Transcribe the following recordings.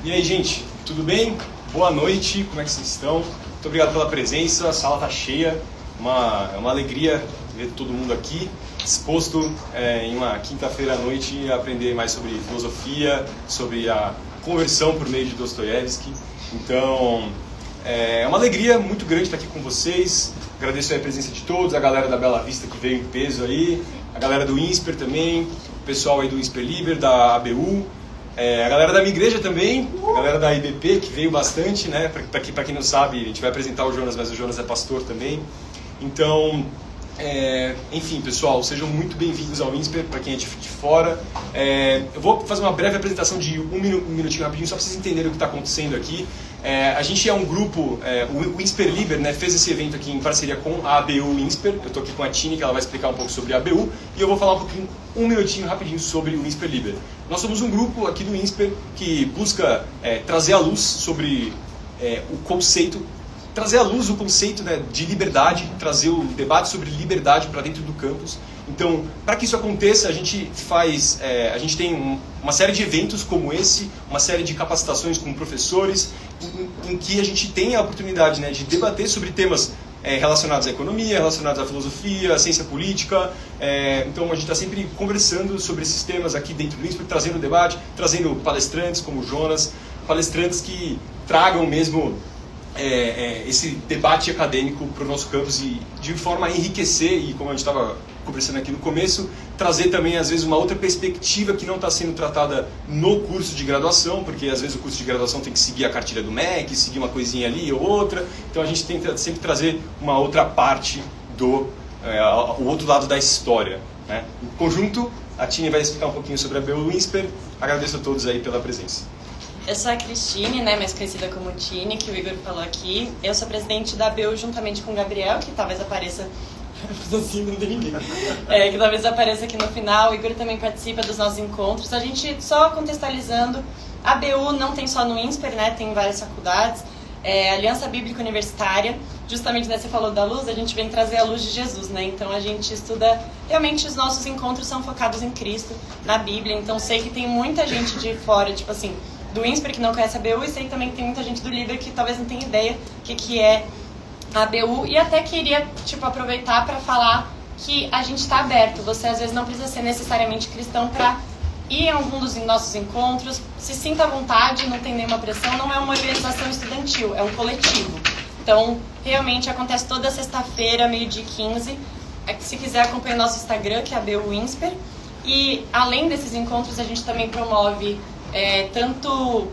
E aí, gente, tudo bem? Boa noite, como é que vocês estão? Muito obrigado pela presença, a sala está cheia, é uma alegria ver todo mundo aqui, disposto em uma quinta-feira à noite a aprender mais sobre filosofia, sobre a conversão por meio de Dostoiévski. Então, é uma alegria muito grande estar aqui com vocês. Agradeço aí a presença de todos, a galera da Bela Vista que veio em peso aí, a galera do INSPER também, o pessoal aí do INSPER Liber, da ABU, a galera da minha igreja também, a galera da IBP que veio bastante, né? Para quem não sabe, a gente vai apresentar o Jonas, mas o Jonas é pastor também. Então, enfim, pessoal, sejam muito bem-vindos ao INSPER, para quem é de fora. Eu vou fazer uma breve apresentação de um minutinho rapidinho, só para vocês entenderem o que está acontecendo aqui. A gente é um grupo, o INSPER Liber, né, fez esse evento aqui em parceria com a ABU INSPER. Eu estou aqui com a Tini, que ela vai explicar um pouco sobre a ABU, e eu vou falar um minutinho rapidinho sobre o INSPER Liber. Nós somos um grupo aqui do INSPER que busca trazer à luz sobre o conceito, trazer à luz o conceito, né, de liberdade, trazer o debate sobre liberdade para dentro do campus. Então, para que isso aconteça, a gente tem uma série de eventos como esse, uma série de capacitações com professores, em que a gente tem a oportunidade, né, de debater sobre temas relacionados à economia, relacionados à filosofia, à ciência política. Então, a gente está sempre conversando sobre esses temas aqui dentro do INSPER, trazendo debate, trazendo palestrantes como o Jonas, palestrantes que tragam mesmo esse debate acadêmico para o nosso campus e de forma a enriquecer, e como a gente estava conversando aqui no começo, trazer também às vezes uma outra perspectiva que não está sendo tratada no curso de graduação, porque às vezes o curso de graduação tem que seguir a cartilha do MEC, seguir uma coisinha ali ou outra, então a gente tenta sempre trazer uma outra parte o outro lado da história, né? Em conjunto, a Tini vai explicar um pouquinho sobre a ABU INSPER. Agradeço a todos aí pela presença. Eu sou a Cristine, né, mais conhecida como Tini, que o Igor falou aqui. Eu sou presidente da ABU juntamente com o Gabriel, que talvez apareça... assim, não tem ninguém. Que talvez apareça aqui no final. O Igor também participa dos nossos encontros. A gente, só contextualizando, a ABU não tem só no INSPER, né, tem várias faculdades. Aliança Bíblica Universitária, justamente, né, você falou da luz, a gente vem trazer a luz de Jesus, né? Então a gente estuda, realmente os nossos encontros são focados em Cristo, na Bíblia. Então sei que tem muita gente de fora, tipo assim, do INSPER que não conhece a ABU, e sei também que tem muita gente do Liber que talvez não tenha ideia o que é a ABU, e até queria aproveitar para falar que a gente está aberto. Você às vezes não precisa ser necessariamente cristão para ir em algum dos nossos encontros, se sinta à vontade, não tem nenhuma pressão, não é uma organização estudantil, é um coletivo. Então, realmente acontece toda sexta-feira, 12h15. Se quiser, acompanhe o nosso Instagram, que é a ABU INSPER. E além desses encontros, a gente também promove tanto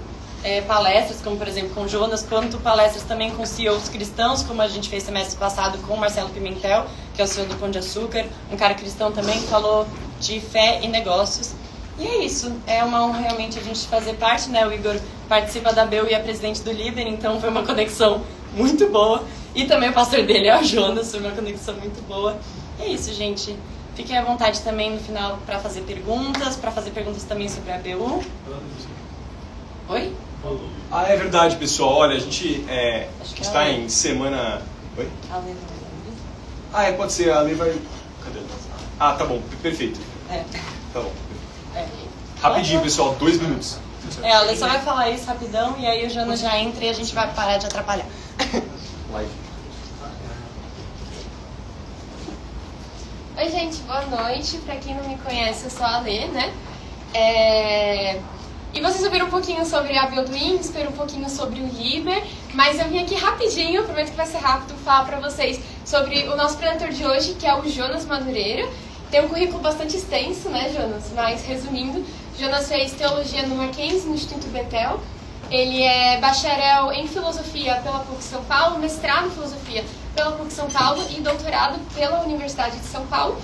palestras, como por exemplo com o Jonas, quanto palestras também com CEOs cristãos, como a gente fez semestre passado com o Marcelo Pimentel, que é o CEO do Pão de Açúcar, um cara cristão também, que falou de fé e negócios. E é isso, é uma honra realmente a gente fazer parte, né? O Igor participa da ABU e é presidente do Liber, então foi uma conexão muito boa. E também o pastor dele é o Jonas, foi uma conexão muito boa. É isso, gente. Fiquem à vontade também no final para fazer perguntas também sobre a ABU. Oi? Ah, é verdade, pessoal. Olha, a gente está em semana... Oi? A Lê vai. Pode ser. A Lê vai... Cadê? Ah, tá bom. Perfeito. Tá bom. Rapidinho, pessoal. 2 minutos. A Lê só vai falar isso rapidão e aí o Jonas já entra e a gente vai parar de atrapalhar. Live. Oi, gente, boa noite. Pra quem não me conhece, eu sou a Lê, né? E vocês ouviram um pouquinho sobre a ABU do INSPER, um pouquinho sobre o Liber, mas eu vim aqui rapidinho, prometo que vai ser rápido, falar pra vocês sobre o nosso preletor de hoje, que é o Jonas Madureira. Tem um currículo bastante extenso, né, Jonas? Mas, resumindo, Jonas fez Teologia no Mackenzie, no Instituto Bethel. Ele é bacharel em Filosofia pela PUC São Paulo, mestrado em Filosofia pela PUC São Paulo e doutorado pela Universidade de São Paulo.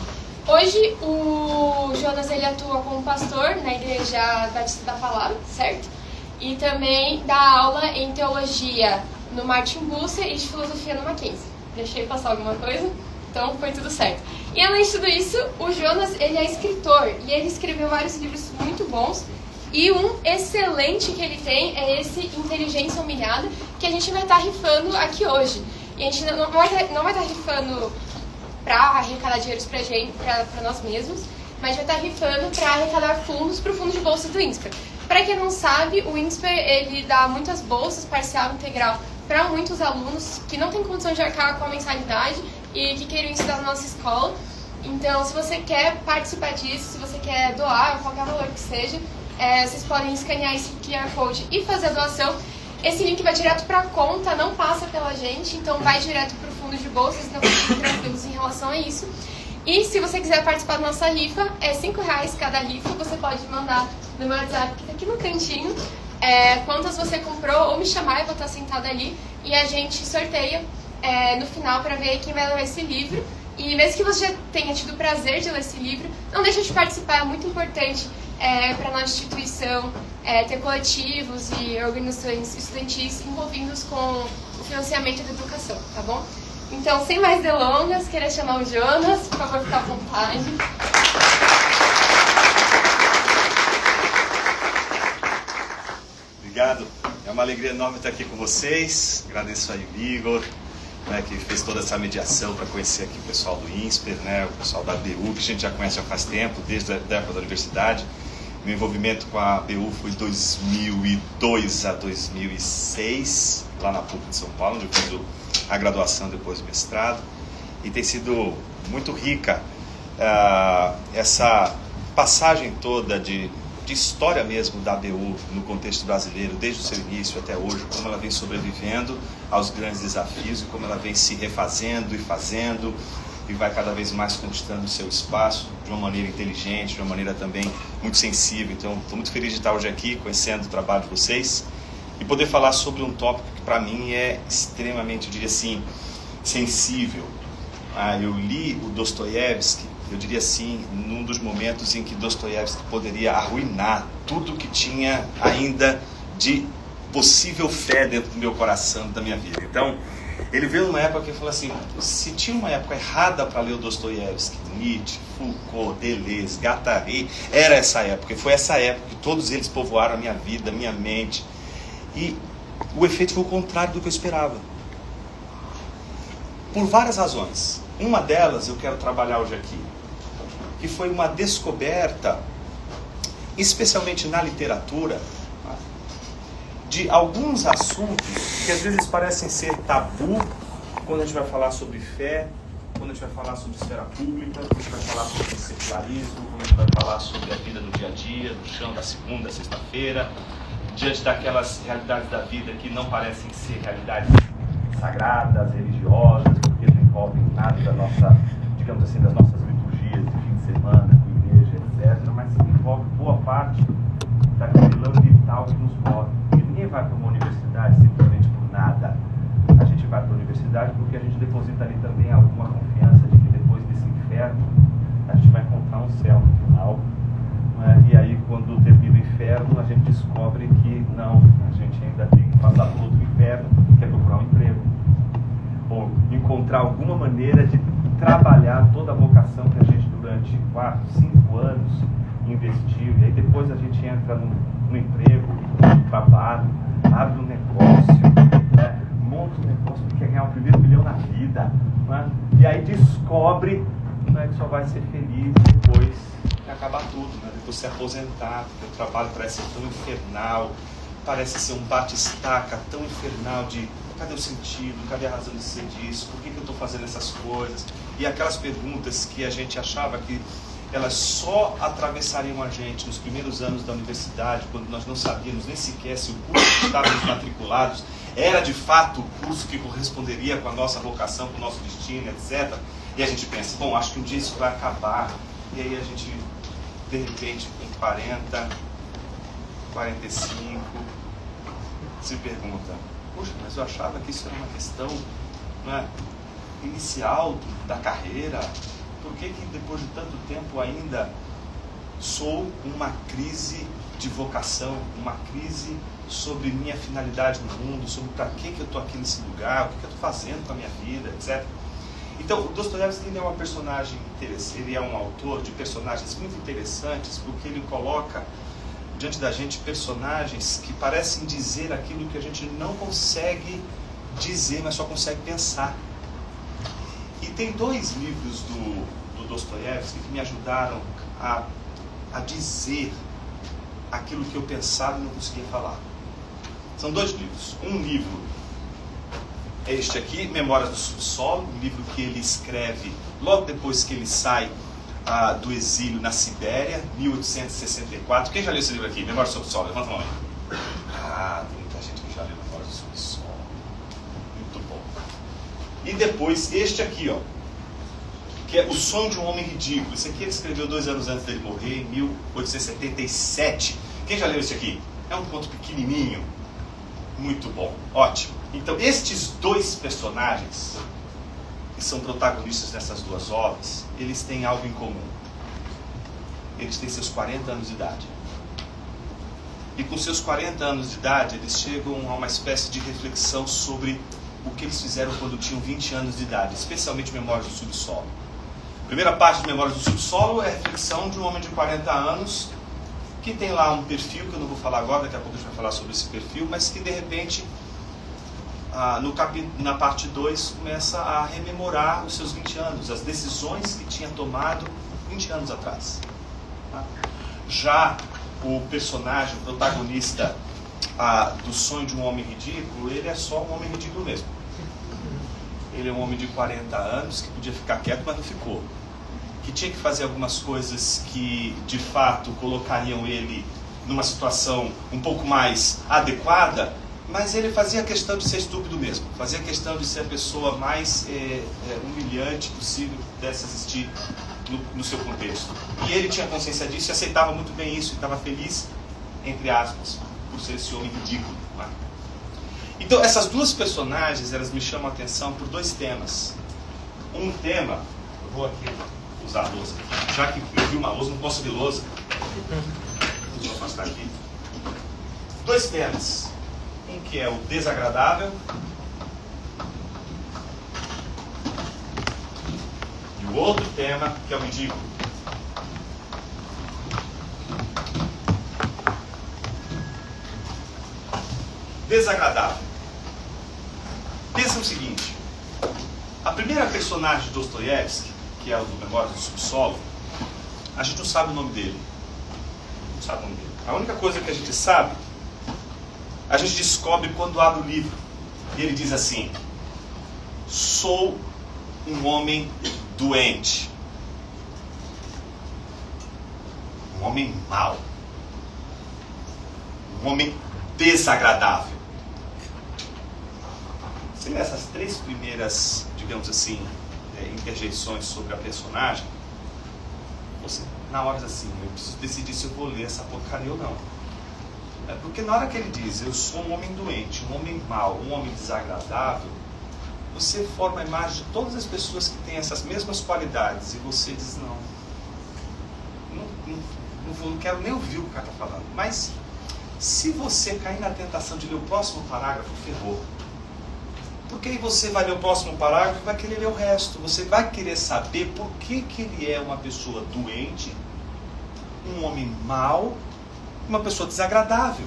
Hoje, o Jonas ele atua como pastor na Igreja Batista da Palavra, certo? E também dá aula em Teologia no Martin Bucer e de Filosofia no Mackenzie. Deixei passar alguma coisa? Então, foi tudo certo. E além de tudo isso, o Jonas ele é escritor e ele escreveu vários livros muito bons. E um excelente que ele tem é esse Inteligência Humilhada, que a gente vai estar rifando aqui hoje. E a gente não vai estar rifando para arrecadar dinheiros para nós mesmos, mas vai estar rifando para arrecadar fundos para o fundo de bolsa do INSPER. Para quem não sabe, o INSPER ele dá muitas bolsas parcial integral para muitos alunos que não têm condição de arcar com a mensalidade e que queriam estudar na nossa escola. Então, se você quer participar disso, se você quer doar, qualquer valor que seja, vocês podem escanear esse QR Code e fazer a doação. Esse link vai direto para a conta, não passa pela gente, então vai direto para o fundo de bolsas, então fiquem tranquilos em relação a isso. E se você quiser participar da nossa rifa, é R$5 cada rifa, você pode mandar no meu WhatsApp, que está aqui no cantinho, quantas você comprou, ou me chamar, eu vou estar sentada ali, e a gente sorteia no final para ver quem vai ler esse livro. E mesmo que você já tenha tido o prazer de ler esse livro, não deixa de participar, é muito importante para a nossa instituição ter coletivos e organizações estudantis envolvidos com o financiamento da educação, tá bom? Então, sem mais delongas, queria chamar o Jonas, por favor, ficar à vontade. Obrigado, é uma alegria enorme estar aqui com vocês. Agradeço aí o Igor, né, que fez toda essa mediação para conhecer aqui o pessoal do INSPER, né, o pessoal da BU, que a gente já conhece há faz tempo, desde a época da universidade. Meu envolvimento com a BU foi de 2002 a 2006, lá na PUC de São Paulo, onde eu fiz a graduação depois do mestrado. E tem sido muito rica essa passagem toda de história mesmo da BU no contexto brasileiro, desde o seu início até hoje, como ela vem sobrevivendo aos grandes desafios e como ela vem se refazendo e fazendo e vai cada vez mais conquistando o seu espaço de uma maneira inteligente, de uma maneira também muito sensível. Então, estou muito feliz de estar hoje aqui, conhecendo o trabalho de vocês e poder falar sobre um tópico que para mim é extremamente, eu diria assim, sensível. Eu li o Dostoiévski, eu diria assim, num dos momentos em que Dostoiévski poderia arruinar tudo que tinha ainda de possível fé dentro do meu coração, da minha vida. Então, ele veio numa época que ele falou assim, se tinha uma época errada para ler o Dostoiévski, Nietzsche, Foucault, Deleuze, Guattari, era essa época. E foi essa época que todos eles povoaram a minha vida, a minha mente. E o efeito foi o contrário do que eu esperava. Por várias razões. Uma delas eu quero trabalhar hoje aqui, que foi uma descoberta, especialmente na literatura, de alguns assuntos que às vezes parecem ser tabu quando a gente vai falar sobre fé, quando a gente vai falar sobre esfera pública, quando a gente vai falar sobre secularismo, quando a gente vai falar sobre a vida do dia a dia, no chão da segunda, sexta-feira, diante daquelas realidades da vida que não parecem ser realidades sagradas, religiosas, porque não envolvem nada da nossa, digamos assim, das nossas liturgias de fim de semana, com igreja, etc., mas envolve boa parte daquele lance vital que nos move. Ninguém vai para uma universidade simplesmente por nada. A gente vai para a universidade porque a gente deposita ali também alguma confiança de que depois desse inferno a gente vai encontrar um céu no final. E aí, quando termina o inferno, a gente descobre que não, a gente ainda tem que passar por outro inferno, que é procurar um emprego. Ou encontrar alguma maneira de trabalhar toda a vocação que a gente durante 4, 5 anos investiu. E aí depois a gente entra no emprego, no trabalho, abre um negócio, né? Monta um negócio porque quer ganhar o primeiro milhão na vida, né? E aí descobre, né, que só vai ser feliz depois de acabar tudo, né? Depois de se aposentar, porque o trabalho parece ser tão infernal, parece ser um bate-estaca tão infernal de cadê o sentido, cadê a razão de ser disso, por que eu estou fazendo essas coisas? E aquelas perguntas que a gente achava que elas só atravessariam a gente nos primeiros anos da universidade, quando nós não sabíamos nem sequer se o curso que estávamos matriculados era de fato o curso que corresponderia com a nossa vocação, com o nosso destino, etc. E a gente pensa, bom, acho que um dia isso vai acabar. E aí a gente, de repente, com 40, 45, se pergunta, poxa, mas eu achava que isso era uma questão, não é, inicial da carreira. Por que depois de tanto tempo ainda sou uma crise de vocação, uma crise sobre minha finalidade no mundo, sobre para que eu estou aqui nesse lugar, o que eu estou fazendo com a minha vida, etc. Então, o Dostoiévski é uma personagem interessante, ele é um autor de personagens muito interessantes, porque ele coloca diante da gente personagens que parecem dizer aquilo que a gente não consegue dizer, mas só consegue pensar. E tem 2 livros do Dostoiévski que me ajudaram a dizer aquilo que eu pensava e não conseguia falar. São 2 livros. Um livro é este aqui, Memórias do Subsolo, um livro que ele escreve logo depois que ele sai do exílio na Sibéria, 1864. Quem já leu esse livro aqui? Memórias do Subsolo, levanta a mão aí. Tem muita gente que já leu Memórias do Subsolo. Muito bom. E depois este aqui, ó, que é O Sonho de um Homem Ridículo. Esse aqui ele escreveu 2 anos antes dele morrer, em 1877. Quem já leu esse aqui? É um conto pequenininho. Muito bom, ótimo. Então, estes 2 personagens, que são protagonistas dessas 2 obras, eles têm algo em comum. Eles têm seus 40 anos de idade. E com seus 40 anos de idade, eles chegam a uma espécie de reflexão sobre o que eles fizeram quando tinham 20 anos de idade, especialmente Memórias do Subsolo. A primeira parte de Memórias do Subsolo é a reflexão de um homem de 40 anos, que tem lá um perfil, que eu não vou falar agora, daqui a pouco a gente vai falar sobre esse perfil, mas que de repente, na parte 2, começa a rememorar os seus 20 anos, as decisões que tinha tomado 20 anos atrás. Já o personagem, o protagonista do Sonho de um Homem Ridículo, ele é só um homem ridículo mesmo. Ele é um homem de 40 anos que podia ficar quieto, mas não ficou. Que tinha que fazer algumas coisas que, de fato, colocariam ele numa situação um pouco mais adequada, mas ele fazia questão de ser estúpido mesmo. Fazia questão de ser a pessoa mais humilhante possível que pudesse existir no seu contexto. E ele tinha consciência disso e aceitava muito bem isso, e estava feliz, entre aspas, por ser esse homem ridículo. Não é? Então, essas 2 personagens, elas me chamam a atenção por 2 temas. Um tema, eu vou aqui usar a lousa, já que eu vi uma lousa, não posso ver lousa. Deixa eu afastar aqui. 2 temas. Um que é o desagradável e o outro tema que é o ridículo. Desagradável. Pensa o seguinte: a primeira personagem de Dostoiévski, que é o do Memórias do Subsolo, a gente não sabe o nome dele. Não sabe o nome dele. A única coisa que a gente sabe, a gente descobre quando abre o livro. E ele diz assim: sou um homem doente. Um homem mau. Um homem desagradável. Se essas 3 primeiras, digamos assim, interjeições sobre a personagem, você, na hora assim, eu preciso decidir se eu vou ler essa porcaria ou não. Porque na hora que ele diz, eu sou um homem doente, um homem mau, um homem desagradável, você forma a imagem de todas as pessoas que têm essas mesmas qualidades, e você diz, não quero nem ouvir o que o cara está falando. Mas, se você cair na tentação de ler o próximo parágrafo, ferrou. Porque aí você vai ler o próximo parágrafo e vai querer ler o resto. Você vai querer saber por que ele é uma pessoa doente, um homem mau, uma pessoa desagradável.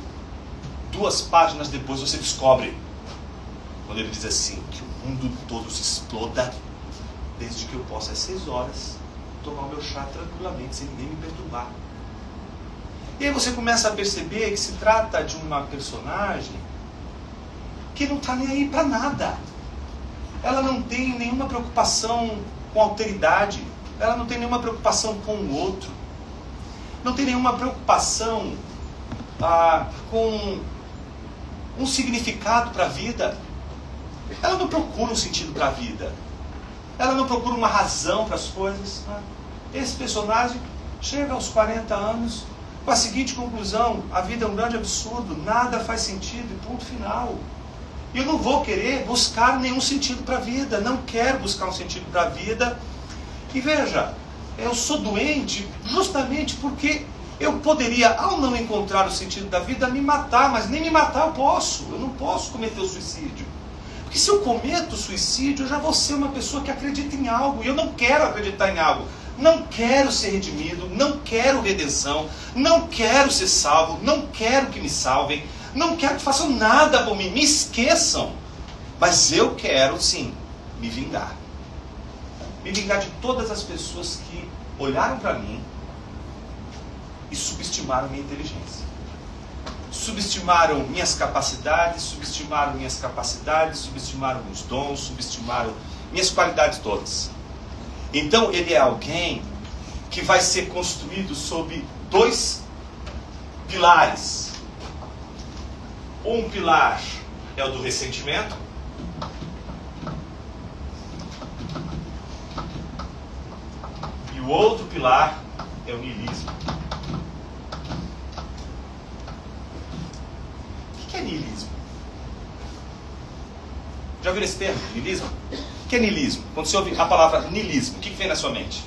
2 páginas depois você descobre, quando ele diz assim, que o mundo todo se exploda, desde que eu possa às 6 horas tomar o meu chá tranquilamente, sem ninguém me perturbar. E aí você começa a perceber que se trata de uma personagem que não está nem aí para nada. Ela não tem nenhuma preocupação com alteridade, ela não tem nenhuma preocupação com o outro, não tem nenhuma preocupação com um significado para a vida. Ela não procura um sentido para a vida, ela não procura uma razão para as coisas. Esse personagem chega aos 40 anos com a seguinte conclusão: a vida é um grande absurdo, nada faz sentido e ponto final. E eu não vou querer buscar nenhum sentido para a vida, não quero buscar um sentido para a vida. E veja, eu sou doente justamente porque eu poderia, ao não encontrar o sentido da vida, me matar, mas nem me matar eu não posso cometer o suicídio. Porque se eu cometo o suicídio, eu já vou ser uma pessoa que acredita em algo, e eu não quero acreditar em algo. Não quero ser redimido, não quero redenção, não quero ser salvo, não quero que me salvem, não quero que façam nada por mim, me esqueçam. Mas eu quero, sim, me vingar. Me vingar de todas as pessoas que olharam para mim e subestimaram minha inteligência. Subestimaram minhas capacidades, subestimaram meus dons, subestimaram minhas qualidades todas. Então ele é alguém que vai ser construído sob 2 pilares. Um pilar é o do ressentimento. E o outro pilar é o niilismo. O que é niilismo? Já ouviram esse termo, niilismo? O que é niilismo? Quando você ouve a palavra niilismo, o que vem na sua mente?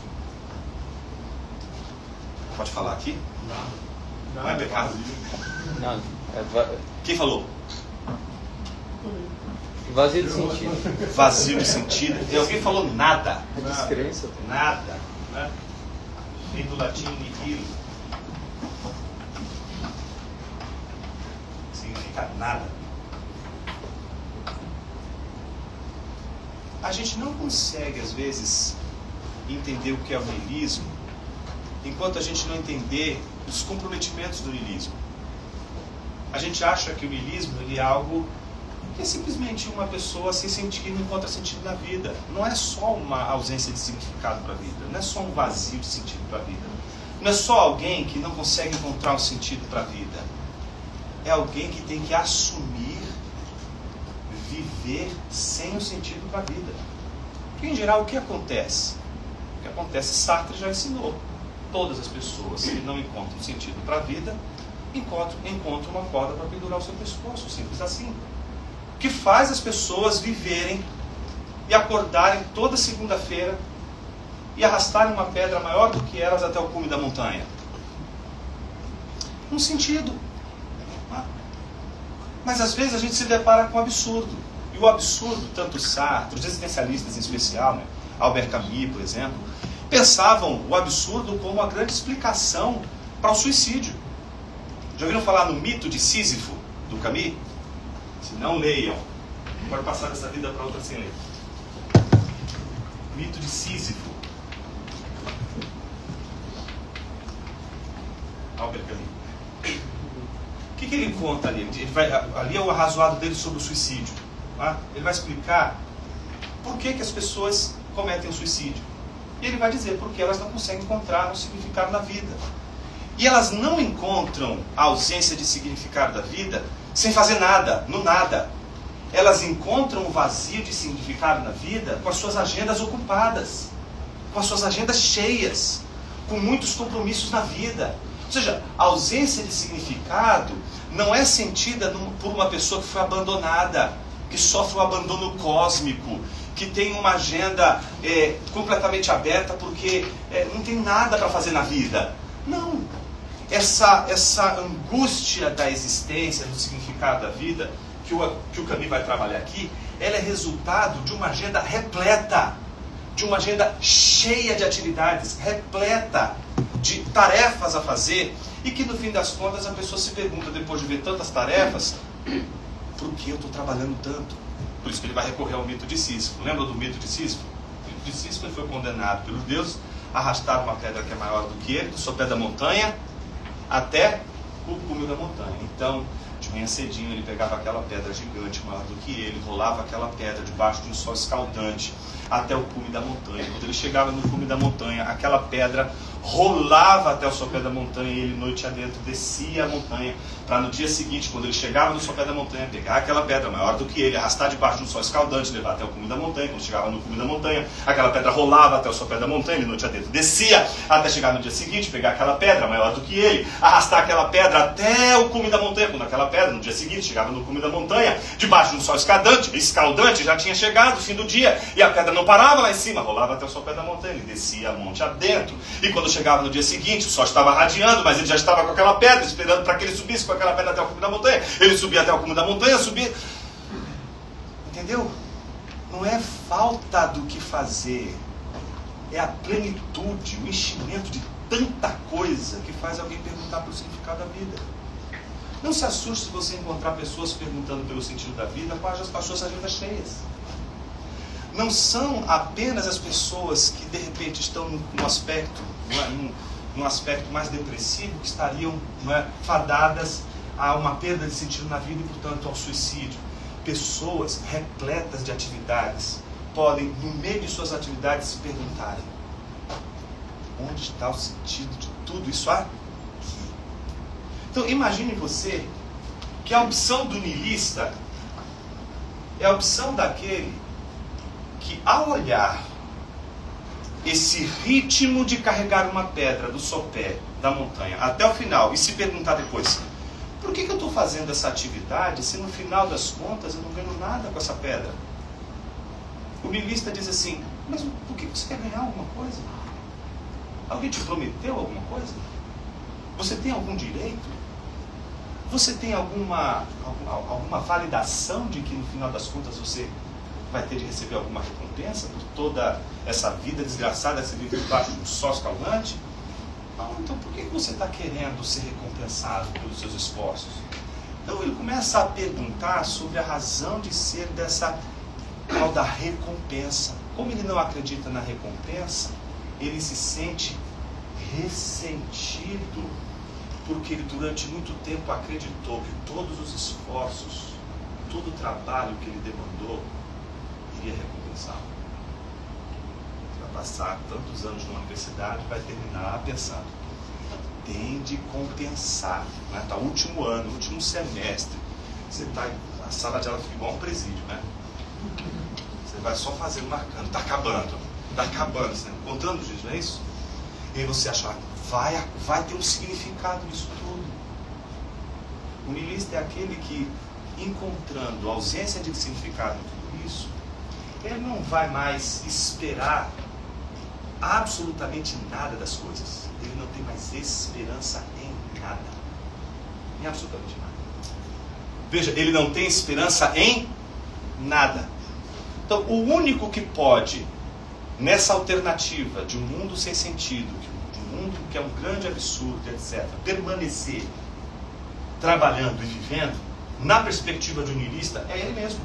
Pode falar aqui? Não é pecado? Não, Quem falou? vazio de sentido. Vazio de sentido. E alguém falou nada. Descrença. Nada. Né? Vem do latim nihil. Significa nada. A gente não consegue, às vezes, entender o que é o niilismo enquanto a gente não entender os comprometimentos do niilismo. A gente acha que o niilismo ele é algo que é simplesmente uma pessoa sem sentido, não encontra sentido na vida. Não é só uma ausência de significado para a vida, não é só um vazio de sentido para a vida. Não é só alguém que não consegue encontrar um sentido para a vida. É alguém que tem que assumir viver sem um sentido para a vida. Porque, em geral, o que acontece? O que acontece, Sartre já ensinou. Todas as pessoas que não encontram sentido para a vida encontram uma corda para pendurar o seu pescoço, simples assim. O que faz as pessoas viverem e acordarem toda segunda-feira e arrastarem uma pedra maior do que elas até o cume da montanha? Um sentido. Mas às vezes a gente se depara com o absurdo. E o absurdo, tanto Sartre, os existencialistas em especial, Albert Camus, por exemplo, pensavam o absurdo como a grande explicação para o suicídio. Já ouviram falar no mito de Sísifo, do Camus? Se não leiam, pode passar dessa vida para outra sem ler. Mito de Sísifo. Albert Camus. O que ele conta ali? Ali é o arrazoado dele sobre o suicídio. Tá? Ele vai explicar por que as pessoas cometem o suicídio. E ele vai dizer porque elas não conseguem encontrar um significado na vida. E elas não encontram a ausência de significado da vida sem fazer nada, no nada. Elas encontram o vazio de significado na vida com as suas agendas ocupadas, com as suas agendas cheias, com muitos compromissos na vida. Ou seja, a ausência de significado não é sentida por uma pessoa que foi abandonada, que sofre um abandono cósmico, que tem uma agenda completamente aberta porque não tem nada para fazer na vida. Não. Essa angústia da existência, do significado da vida, que o Camus vai trabalhar aqui, ela é resultado de uma agenda repleta, de uma agenda cheia de atividades, repleta de tarefas a fazer, e que no fim das contas a pessoa se pergunta, depois de ver tantas tarefas, por que eu estou trabalhando tanto? Por isso que ele vai recorrer ao mito de Sísifo. Lembra do mito de Sísifo? O mito de Sísifo, ele foi condenado pelos deuses a arrastar uma pedra que é maior do que ele, do sopé da montanha, até o cume da montanha. Então, de manhã cedinho, ele pegava aquela pedra gigante, maior do que ele, rolava aquela pedra debaixo de um sol escaldante, até o cume da montanha. Quando ele chegava no cume da montanha, aquela pedra rolava até o sopé da montanha e ele, noite adentro, descia a montanha, para no dia seguinte, quando ele chegava no sopé da montanha, pegar aquela pedra maior do que ele, arrastar debaixo de um sol escaldante, levar até o cume da montanha. Quando chegava no cume da montanha, aquela pedra rolava até o sopé da montanha, ele, noite adentro, descia até chegar no dia seguinte, pegar aquela pedra maior do que ele, arrastar aquela pedra até o cume da montanha. Quando aquela pedra, no dia seguinte, chegava no cume da montanha, debaixo de um sol escaldante, já tinha chegado o fim do dia, e a pedra não parava lá em cima, rolava até o sopé da montanha, ele descia a monte adentro, e quando chegava no dia seguinte, o sol estava radiando, mas ele já estava com aquela pedra, esperando para que ele subisse com aquela pedra até o cume da montanha. Ele subia até o cume da montanha, subia. Entendeu? Não é falta do que fazer, é a plenitude, o enchimento de tanta coisa que faz alguém perguntar pelo significado da vida. Não se assuste se você encontrar pessoas perguntando pelo sentido da vida com as suas agendas cheias. Não são apenas as pessoas que de repente estão num aspecto, num aspecto mais depressivo, que estariam, não é, fadadas a uma perda de sentido na vida e, portanto, ao suicídio. Pessoas repletas de atividades podem, no meio de suas atividades, se perguntarem: onde está o sentido de tudo isso aqui? Então, imagine você que a opção do niilista é a opção daquele que, ao olhar esse ritmo de carregar uma pedra do sopé da montanha até o final e se perguntar depois: por que eu estou fazendo essa atividade se no final das contas eu não ganho nada com essa pedra? O niilista diz assim: mas por que você quer ganhar alguma coisa? Alguém te prometeu alguma coisa? Você tem algum direito? Você tem alguma validação de que no final das contas você vai ter de receber alguma recompensa por toda essa vida desgraçada que você vive debaixo de um sol escaldante? Não, então por que você está querendo ser recompensado pelos seus esforços? Então ele começa a perguntar sobre a razão de ser dessa tal da recompensa. Como ele não acredita na recompensa, ele se sente ressentido, porque ele durante muito tempo acreditou que todos os esforços, todo o trabalho que ele demandou, iria recompensá-lo. Vai passar tantos anos na universidade, vai terminar pensando: tem de compensar. Né? Tá, último ano, último semestre, você está, a sala de aula fica igual um presídio, né? Você vai só fazendo, marcando, está acabando, você contando os dias, não é isso? E aí você acha: vai ter um significado nisso tudo. O niilista é aquele que, encontrando a ausência de significado em tudo isso, ele não vai mais esperar absolutamente nada das coisas. Ele não tem mais esperança em nada. Em absolutamente nada. Veja, ele não tem esperança em nada. Então, o único que pode, nessa alternativa de um mundo sem sentido, de um mundo que é um grande absurdo, etc., permanecer trabalhando e vivendo, na perspectiva de um niilista, é ele mesmo.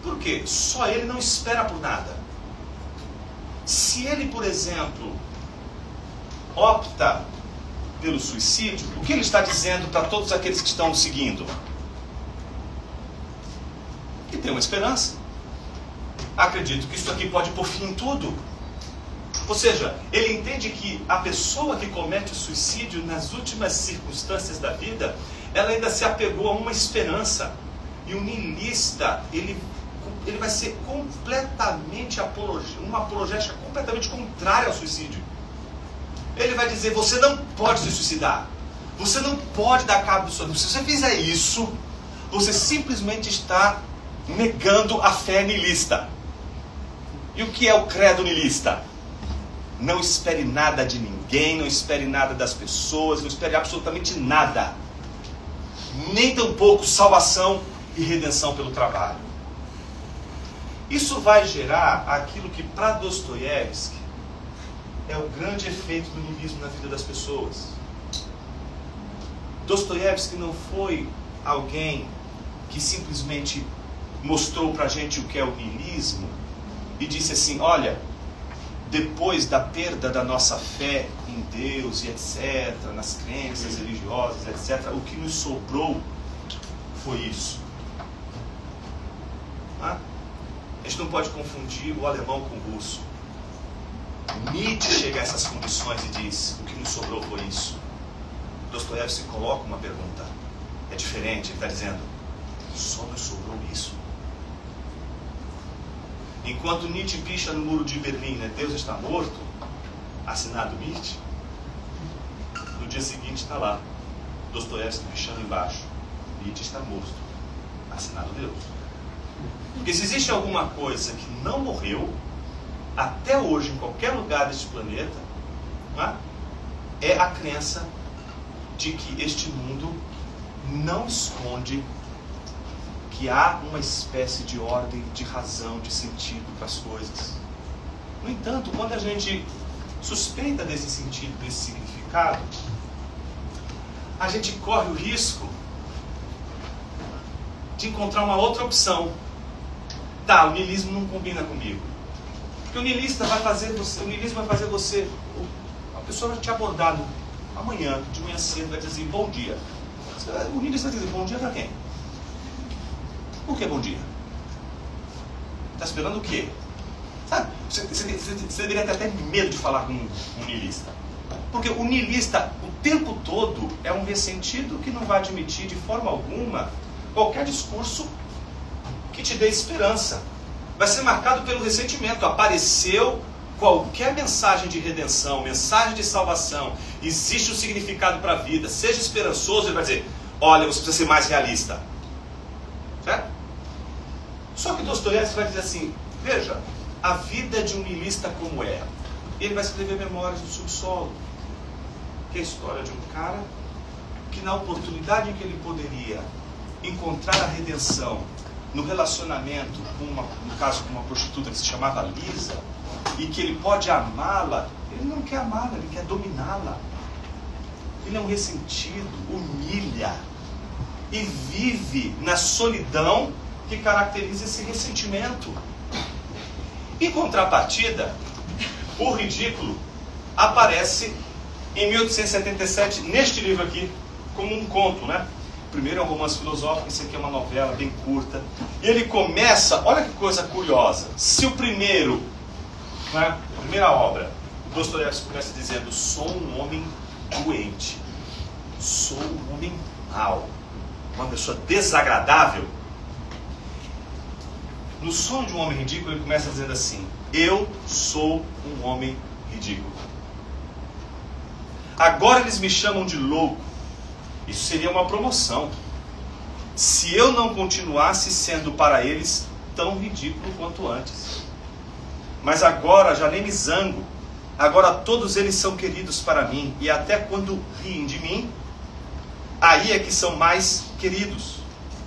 Por quê? Só ele não espera por nada. Se ele, por exemplo, opta pelo suicídio, o que ele está dizendo para todos aqueles que estão o seguindo? Que tem uma esperança. Acredito que isso aqui pode pôr fim em tudo. Ou seja, ele entende que a pessoa que comete o suicídio nas últimas circunstâncias da vida, ela ainda se apegou a uma esperança. E o niilista, ele vai ser completamente uma apologética completamente contrária ao suicídio. Ele vai dizer: você não pode se suicidar. Você não pode dar cabo do seu vida. Se você fizer isso, você simplesmente está negando a fé niilista. E o que é o credo niilista? Não espere nada de ninguém, não espere nada das pessoas, não espere absolutamente nada. Nem tampouco salvação e redenção pelo trabalho. Isso vai gerar aquilo que, para Dostoiévski, é o grande efeito do niilismo na vida das pessoas. Dostoiévski não foi alguém que simplesmente mostrou para a gente o que é o niilismo e disse assim: olha, depois da perda da nossa fé em Deus e etc., nas crenças religiosas, etc., o que nos sobrou foi isso. A gente não pode confundir o alemão com o russo. Nietzsche chega a essas condições e diz: o que nos sobrou foi isso. Dostoiévski coloca uma pergunta. É diferente, ele está dizendo: só nos sobrou isso. Enquanto Nietzsche picha no muro de Berlim, né, Deus está morto, assinado Nietzsche, no dia seguinte está lá, Dostoiévski pichando embaixo: Nietzsche está morto, assinado Deus. Porque se existe alguma coisa que não morreu, até hoje, em qualquer lugar deste planeta, é a crença de que este mundo não esconde que há uma espécie de ordem, de razão, de sentido para as coisas. No entanto, quando a gente suspeita desse sentido, desse significado, a gente corre o risco de encontrar uma outra opção. Tá, o niilismo não combina comigo. Porque o niilismo vai fazer você, pessoa vai te abordar amanhã, de manhã cedo, vai dizer assim, bom dia. O niilista vai dizer, bom dia para quem? Por que bom dia? Está esperando o quê? Sabe, você deveria ter até medo de falar com um niilista. Porque o niilista, o tempo todo, é um ressentido que não vai admitir de forma alguma qualquer discurso que te dê esperança. Vai ser marcado pelo ressentimento. Apareceu qualquer mensagem de redenção, mensagem de salvação, existe um significado para a vida, seja esperançoso, ele vai dizer, olha, você precisa ser mais realista. Certo? Só que Dostoiévski vai dizer assim, veja, a vida de um niilista como é. Ele vai escrever Memórias do Subsolo, que é a história de um cara que na oportunidade em que ele poderia encontrar a redenção no relacionamento, no caso com uma prostituta que se chamava Lisa, e que ele pode amá-la, ele não quer amá-la, ele quer dominá-la. Ele é um ressentido, humilha e vive na solidão que caracteriza esse ressentimento. Em contrapartida, o ridículo aparece em 1877, neste livro aqui, como um conto, né? Primeiro é um romance filosófico, esse aqui é uma novela bem curta. E ele começa, olha que coisa curiosa. Se o primeiro, né, a primeira obra, o Dostoiévski começa dizendo, sou um homem doente, sou um homem mau, uma pessoa desagradável. No Sonho de um Homem Ridículo, ele começa dizendo assim, eu sou um homem ridículo. Agora eles me chamam de louco. Isso seria uma promoção. Se eu não continuasse sendo para eles tão ridículo quanto antes. Mas agora já nem me zango. Agora todos eles são queridos para mim. E até quando riem de mim, aí é que são mais queridos.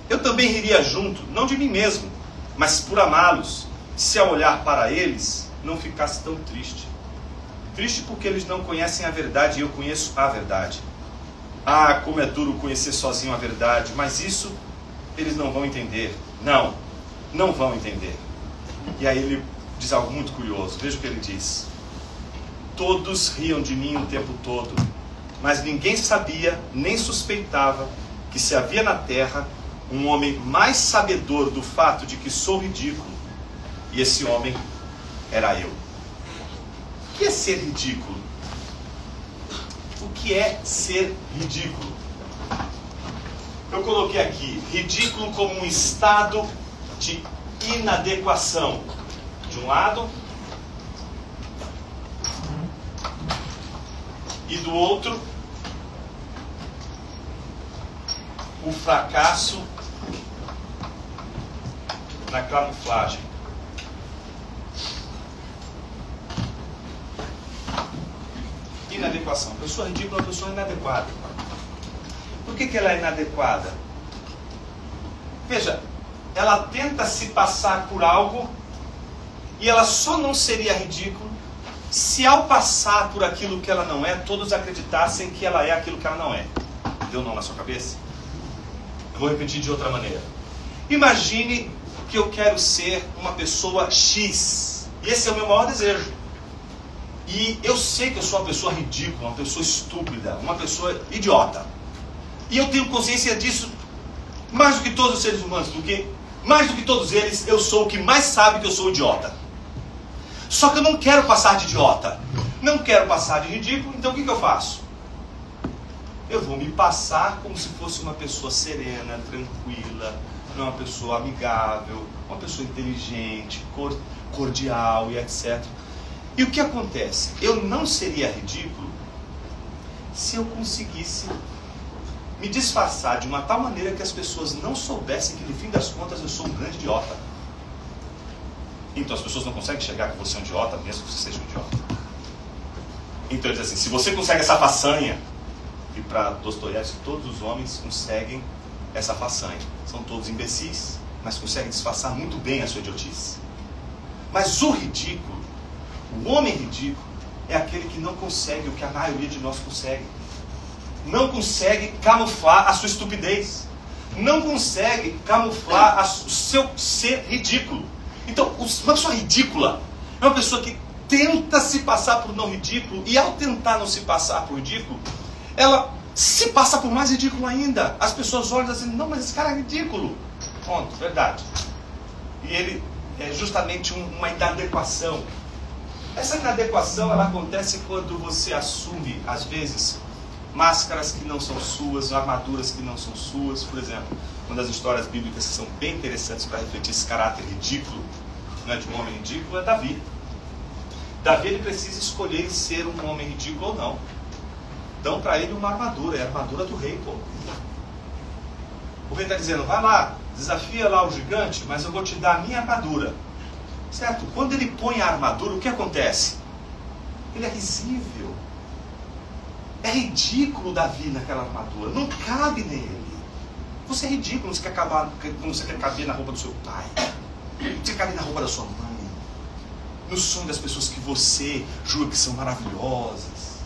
Eu também riria junto, não de mim mesmo, mas por amá-los, se ao olhar para eles não ficasse tão triste. Triste porque eles não conhecem a verdade e eu conheço a verdade. Ah, como é duro conhecer sozinho a verdade, mas isso eles não vão entender. Não vão entender. E aí ele diz algo muito curioso, veja o que ele diz. Todos riam de mim o tempo todo, mas ninguém sabia nem suspeitava que se havia na terra um homem mais sabedor do fato de que sou ridículo, e esse homem era eu. O que é ser ridículo? O que é ser ridículo? Eu coloquei aqui, ridículo como um estado de inadequação. De um lado, e do outro, o fracasso na camuflagem. Inadequação. Pessoa ridícula é uma pessoa inadequada. Por que ela é inadequada? Veja, ela tenta se passar por algo e ela só não seria ridícula se ao passar por aquilo que ela não é, todos acreditassem que ela é aquilo que ela não é. Deu nó na sua cabeça? Eu vou repetir de outra maneira. Imagine que eu quero ser uma pessoa X. E esse é o meu maior desejo. E eu sei que eu sou uma pessoa ridícula, uma pessoa estúpida, uma pessoa idiota. E eu tenho consciência disso mais do que todos os seres humanos, porque mais do que todos eles, eu sou o que mais sabe que eu sou idiota. Só que eu não quero passar de idiota. Não quero passar de ridículo, então o que eu faço? Eu vou me passar como se fosse uma pessoa serena, tranquila, uma pessoa amigável, uma pessoa inteligente, cordial e etc. E o que acontece? Eu não seria ridículo se eu conseguisse me disfarçar de uma tal maneira que as pessoas não soubessem que no fim das contas eu sou um grande idiota. Então as pessoas não conseguem chegar que você é um idiota, mesmo que você seja um idiota. Então ele diz assim, se você consegue essa façanha, e para Dostoiévski todos os homens conseguem essa façanha. São todos imbecis, mas conseguem disfarçar muito bem a sua idiotice. Mas o ridículo, o homem ridículo, é aquele que não consegue o que a maioria de nós consegue. Não consegue camuflar a sua estupidez. Não consegue camuflar o seu ser ridículo. Então, uma pessoa ridícula é uma pessoa que tenta se passar por não ridículo, e ao tentar não se passar por ridículo, ela se passa por mais ridículo ainda. As pessoas olham e dizem, não, mas esse cara é ridículo. Ponto, verdade. E ele é justamente uma inadequação. Essa inadequação, ela acontece quando você assume, às vezes, máscaras que não são suas, armaduras que não são suas. Por exemplo, uma das histórias bíblicas que são bem interessantes para refletir esse caráter ridículo, né, de um homem ridículo, é Davi. Davi, ele precisa escolher ser um homem ridículo ou não. Dão para ele uma armadura, é a armadura do rei, pô. O rei está dizendo, vai lá, desafia lá o gigante, mas eu vou te dar a minha armadura. Certo? Quando ele põe a armadura, o que acontece? Ele é risível. É ridículo Davi naquela armadura. Não cabe nele. Você é ridículo quando você quer caber na roupa do seu pai. Você quer caber na roupa da sua mãe. No sonho das pessoas que você julga que são maravilhosas.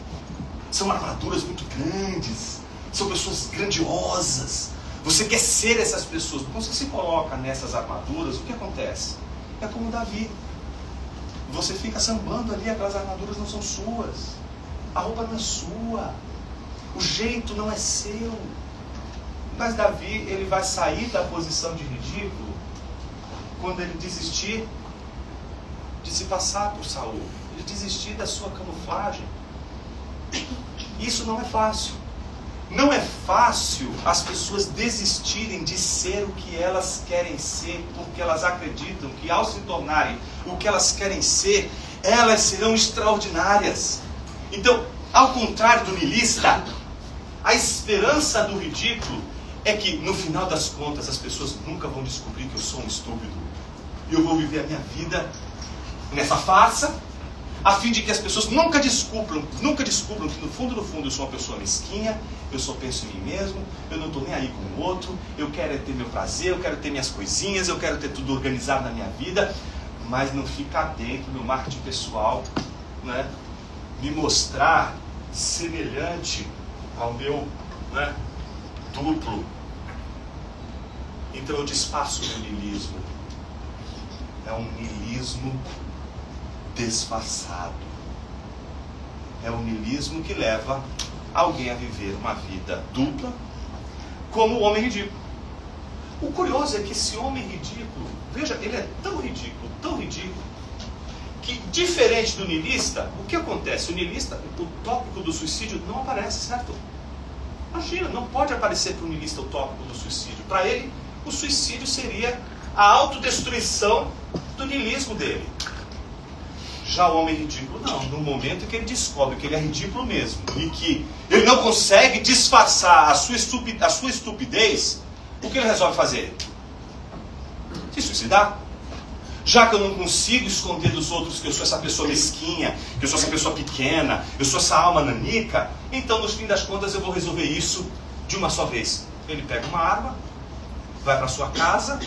São armaduras muito grandes. São pessoas grandiosas. Você quer ser essas pessoas. Quando você se coloca nessas armaduras, o que acontece? É como Davi. Você fica sambando ali, aquelas armaduras não são suas. A roupa não é sua. O jeito não é seu. Mas Davi, ele vai sair da posição de ridículo quando ele desistir de se passar por Saul. Ele desistir da sua camuflagem. Isso não é fácil. Não é fácil as pessoas desistirem de ser o que elas querem ser, porque elas acreditam que ao se tornarem o que elas querem ser, elas serão extraordinárias. Então, ao contrário do niilista, a esperança do ridículo é que, no final das contas, as pessoas nunca vão descobrir que eu sou um estúpido. E eu vou viver a minha vida nessa farsa, a fim de que as pessoas nunca descubram que no fundo eu sou uma pessoa mesquinha, eu só penso em mim mesmo, eu não estou nem aí com o outro, eu quero ter meu prazer, eu quero ter minhas coisinhas, eu quero ter tudo organizado na minha vida, mas não ficar dentro do meu marketing pessoal, né, me mostrar semelhante ao meu, né, duplo. Então eu desfaço o meu niilismo. É um niilismo disfarçado. É o niilismo que leva alguém a viver uma vida dupla como o homem ridículo. O curioso é que esse homem ridículo, veja, ele é tão ridículo, que diferente do niilista, o que acontece? O niilista, o tópico do suicídio não aparece, certo? Imagina, não pode aparecer para o niilista o tópico do suicídio. Para ele, o suicídio seria a autodestruição do niilismo dele. Já o homem ridículo não, no momento que ele descobre que ele é ridículo mesmo e que ele não consegue disfarçar a sua estupidez, o que ele resolve fazer? Se suicidar. Já que eu não consigo esconder dos outros que eu sou essa pessoa mesquinha, que eu sou essa pessoa pequena, eu sou essa alma nanica, então no fim das contas eu vou resolver isso de uma só vez. Ele pega uma arma, vai para sua casa,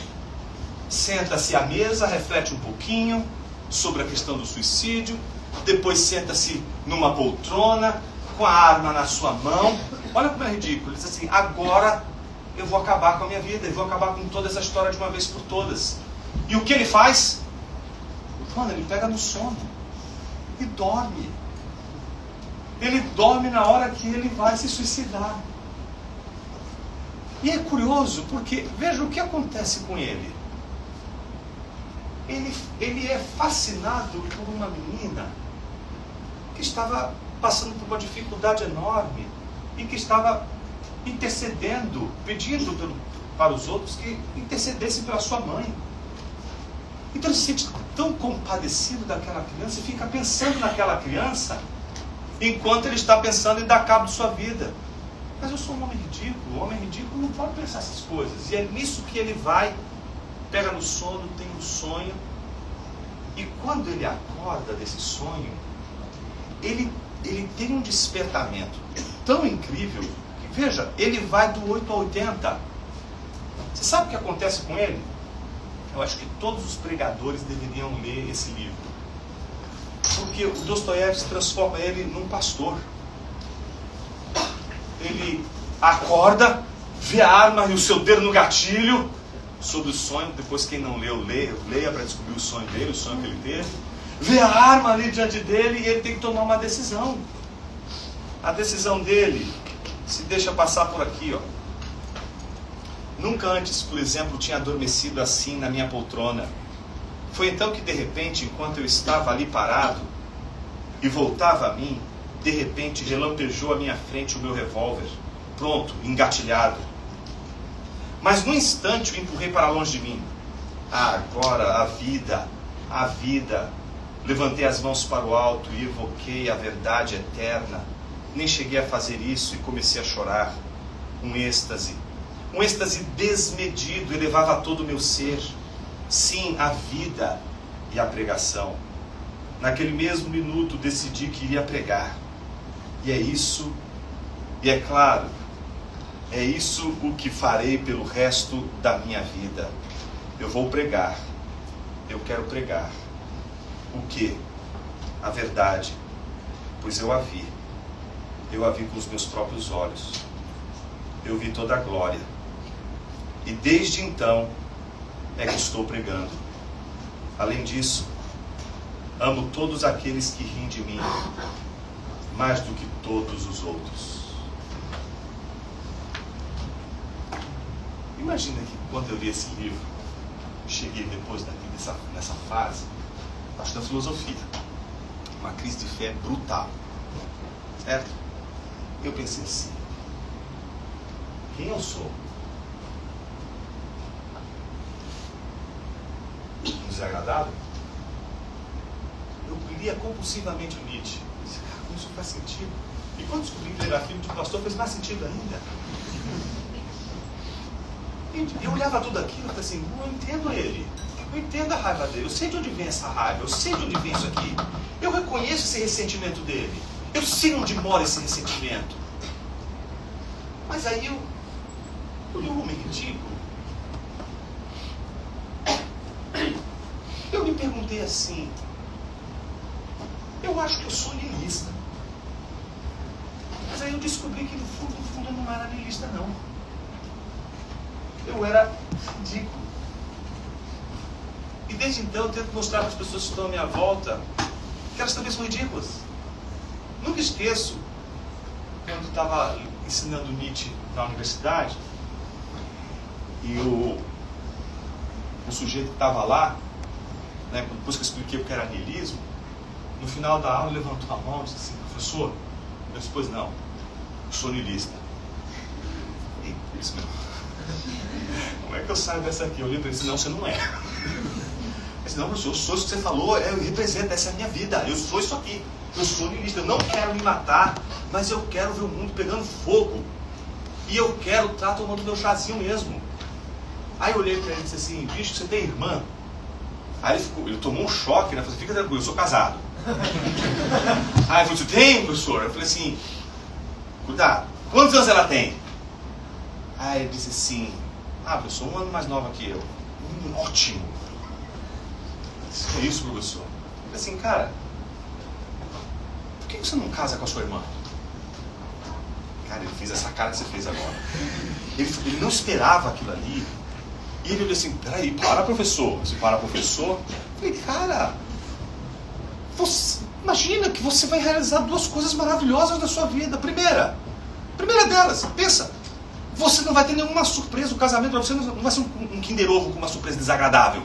senta-se à mesa, reflete um pouquinho sobre a questão do suicídio, depois senta-se numa poltrona, com a arma na sua mão. Olha como é ridículo. Ele diz assim, agora eu vou acabar com a minha vida, eu vou acabar com toda essa história de uma vez por todas. E o que ele faz? Mano, ele pega no sono e dorme. Ele dorme na hora que ele vai se suicidar. E é curioso, porque veja o que acontece com ele. Ele é fascinado por uma menina que estava passando por uma dificuldade enorme e que estava intercedendo, pedindo para os outros que intercedessem pela sua mãe. Então ele se sente tão compadecido daquela criança e fica pensando naquela criança enquanto ele está pensando em dar cabo de sua vida. Mas eu sou um homem ridículo. O homem ridículo não pode pensar essas coisas. E é nisso que ele vai, pega no sono, tem um sonho. E quando ele acorda desse sonho, ele tem um despertamento tão incrível que, veja, ele vai do 8 a 80. Você sabe o que acontece com ele? Eu acho que todos os pregadores deveriam ler esse livro. Porque o Dostoiévski transforma ele num pastor. Ele acorda, vê a arma e o seu dedo no gatilho sobre o sonho. Depois, quem não leu, leia para descobrir o sonho dele, o sonho que ele teve. vê a arma ali diante dele e ele tem que tomar uma decisão. A decisão dele se deixa passar por aqui, ó. Nunca antes, por exemplo, tinha adormecido assim na minha poltrona. Foi então que de repente, enquanto eu estava ali parado e voltava a mim, de repente relampejou à minha frente o meu revólver, pronto, engatilhado. Mas no instante o empurrei para longe de mim. Agora a vida. Levantei as mãos para o alto e evoquei a verdade eterna. Nem cheguei a fazer isso e comecei a chorar. Um êxtase desmedido elevava todo o meu ser. Sim, a vida e a pregação. Naquele mesmo minuto decidi que iria pregar. E é isso, e é claro, é isso o que farei pelo resto da minha vida. Eu vou pregar. Eu quero pregar. O quê? A verdade. Pois eu a vi. Eu a vi com os meus próprios olhos. Eu vi toda a glória. E desde então é que estou pregando. Além disso, amo todos aqueles que riem de mim, mais do que todos os outros. Imagina que quando eu li esse livro, cheguei depois nessa fase, acho da filosofia, uma crise de fé brutal, certo? Eu pensei assim, quem eu sou? Um desagradável? Eu lia compulsivamente o Nietzsche. Eu disse, cara, como isso faz sentido? E quando descobri que ele era filho de pastor, fez mais sentido ainda. E eu olhava tudo aquilo e falei assim, eu entendo ele. Eu entendo a raiva dele. Eu sei de onde vem essa raiva. Eu sei de onde vem isso aqui. Eu reconheço esse ressentimento dele. Eu sei onde mora esse ressentimento. Mas aí eu li um homem ridículo. Eu me perguntei assim, eu acho que eu sou niilista. Mas aí eu descobri que no fundo eu não era niilista não. Eu era ridículo. E desde então eu tento mostrar para as pessoas que estão à minha volta que elas também são ridículas. Nunca esqueço, quando eu estava ensinando Nietzsche na universidade, e o sujeito que estava lá, né, depois que eu expliquei o que era niilismo, no final da aula ele levantou a mão e disse assim, professor, eu disse, pois não, eu sou niilista. E ele disse, como é que eu saio dessa aqui? Eu olhei para ele e disse, não, você não é. Eu disse, não, professor, eu sou isso que você falou, eu represento, essa é a minha vida, eu sou isso aqui. Eu sou niilista, eu não quero me matar, mas eu quero ver o mundo pegando fogo. E eu quero estar tomando meu chazinho mesmo. Aí eu olhei para ele e disse assim, bicho, você tem irmã? Aí ele tomou um choque, né? Eu falei, fica tranquilo, eu sou casado. Aí ele falou, você tem, professor? Eu falei assim, cuidado, quantos anos ela tem? Aí ele disse assim, professor, 1 ano mais nova que eu. Ótimo. É isso, professor. Eu falei assim, cara, por que você não casa com a sua irmã? Cara, ele fez essa cara que você fez agora. Ele não esperava aquilo ali. E ele olhou assim, peraí, para, professor. Você para, professor? Eu falei, cara, imagina que você vai realizar 2 coisas maravilhosas da sua vida. Primeira delas, pensa, você não vai ter nenhuma surpresa, o casamento para você não vai ser um Kinder Ovo com uma surpresa desagradável.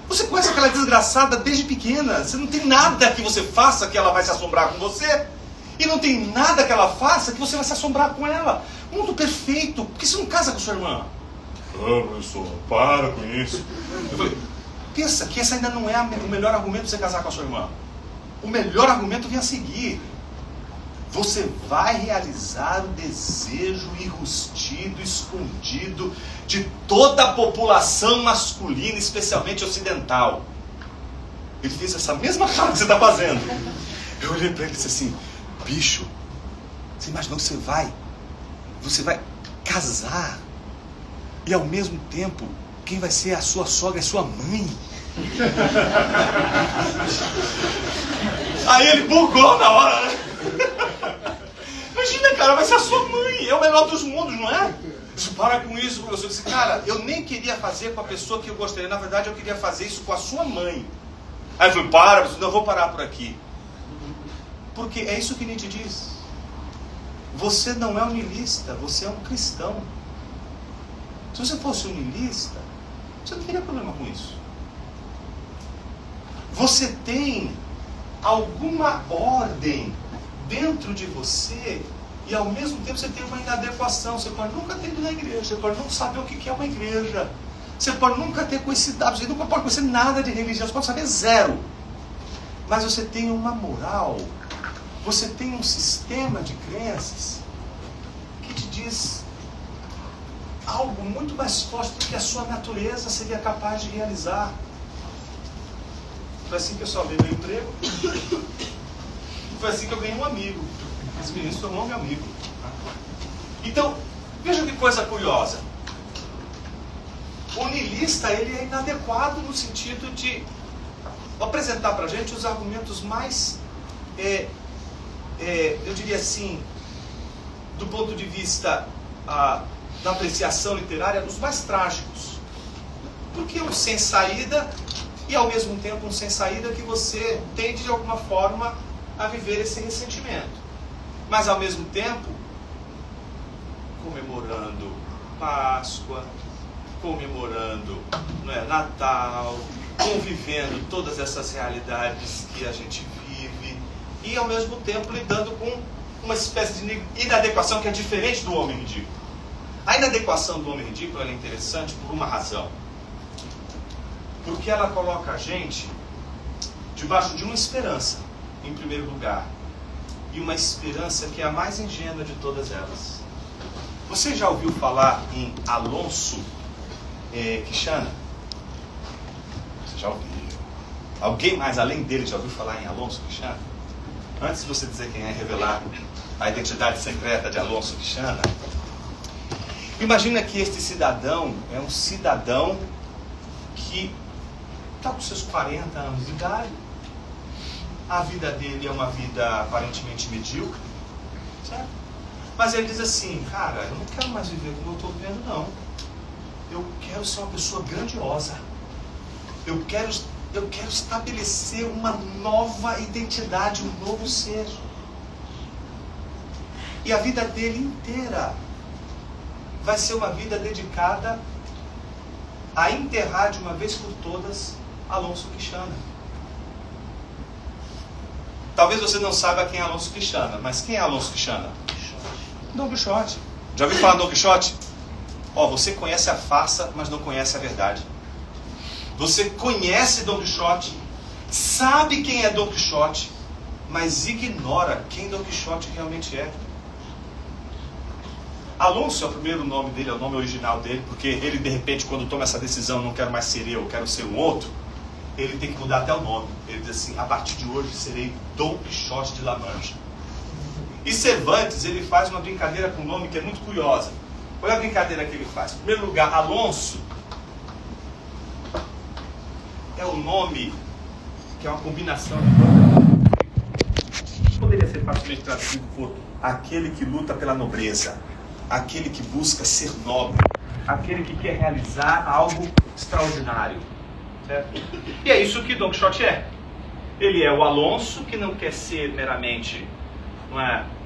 Você conhece aquela desgraçada desde pequena, você não tem nada que você faça que ela vai se assombrar com você. E não tem nada que ela faça que você vai se assombrar com ela. Mundo perfeito, por que você não casa com sua irmã? Professor, para com isso. Eu falei, pensa que esse ainda não é o melhor argumento para você casar com a sua irmã. O melhor argumento vem a seguir. Você vai realizar o desejo enrustido, escondido de toda a população masculina, especialmente ocidental. Ele fez essa mesma cara que você está fazendo. Eu olhei para ele e disse assim, bicho, você imaginou que você vai casar e ao mesmo tempo quem vai ser a sua sogra é sua mãe? Aí ele bugou na hora, né? Imagina, cara, vai ser a sua mãe, é o melhor dos mundos, não é? Disse, para com isso, professor. Eu disse, cara, eu nem queria fazer com a pessoa que eu gostaria, na verdade eu queria fazer isso com a sua mãe. Aí eu falei, para, não vou parar por aqui. Porque é isso que Nietzsche diz. Você não é um niilista, você é um cristão. Se você fosse um niilista, você não teria problema com isso. Você tem alguma ordem dentro de você e ao mesmo tempo você tem uma inadequação. Você pode nunca ter ido na igreja, você pode não saber o que é uma igreja, você pode nunca ter conhecido, você nunca pode conhecer nada de religião, você pode saber zero. Mas você tem uma moral, você tem um sistema de crenças que te diz algo muito mais forte do que a sua natureza seria capaz de realizar. Foi assim que eu salvei meu emprego. Foi assim que eu ganhei um amigo. Esse menino se tornou meu amigo. Então, veja que coisa curiosa. O niilista, ele é inadequado no sentido de apresentar para a gente os argumentos mais, eu diria assim, do ponto de vista da apreciação literária, os mais trágicos. Porque é um sem saída e ao mesmo tempo um sem saída que você tende de alguma forma a viver esse ressentimento. Mas ao mesmo tempo, comemorando Páscoa, comemorando Natal, convivendo todas essas realidades que a gente vive e ao mesmo tempo lidando com uma espécie de inadequação que é diferente do homem ridículo. A inadequação do homem ridículo é interessante por uma razão. Porque ela coloca a gente debaixo de uma esperança, em primeiro lugar. E uma esperança que é a mais ingênua de todas elas. Você já ouviu falar em Alonso Quixana? Você já ouviu? Alguém mais além dele já ouviu falar em Alonso Quixana? Antes de você dizer quem é, revelar a identidade secreta de Alonso Quixana, imagina que este cidadão é um cidadão que está com seus 40 anos de idade. A vida dele é uma vida aparentemente medíocre, certo? Mas ele diz assim, cara, eu não quero mais viver como eu estou vivendo, não. Eu quero ser uma pessoa grandiosa. Eu quero estabelecer uma nova identidade, um novo ser. E a vida dele inteira vai ser uma vida dedicada a enterrar de uma vez por todas Alonso Quixana. Talvez você não saiba quem é Alonso Quixana, mas quem é Alonso Quixana? Dom Quixote. Já ouviu falar de Dom Quixote? Você conhece a farsa, mas não conhece a verdade. Você conhece Dom Quixote, sabe quem é Dom Quixote, mas ignora quem Dom Quixote realmente é. Alonso é o primeiro nome dele, é o nome original dele, porque ele de repente quando toma essa decisão, não quero mais ser eu, quero ser um outro, ele tem que mudar até o nome. Ele diz assim, a partir de hoje serei Dom Quixote de La Mancha. E Cervantes, ele faz uma brincadeira com o nome que é muito curiosa. Qual é a brincadeira que ele faz? Em primeiro lugar, Alonso é o nome que é uma combinação de poderia ser facilmente traduzido por aquele que luta pela nobreza, aquele que busca ser nobre, aquele que quer realizar algo extraordinário, certo? E é isso que Dom Quixote é. Ele é o Alonso que não quer ser meramente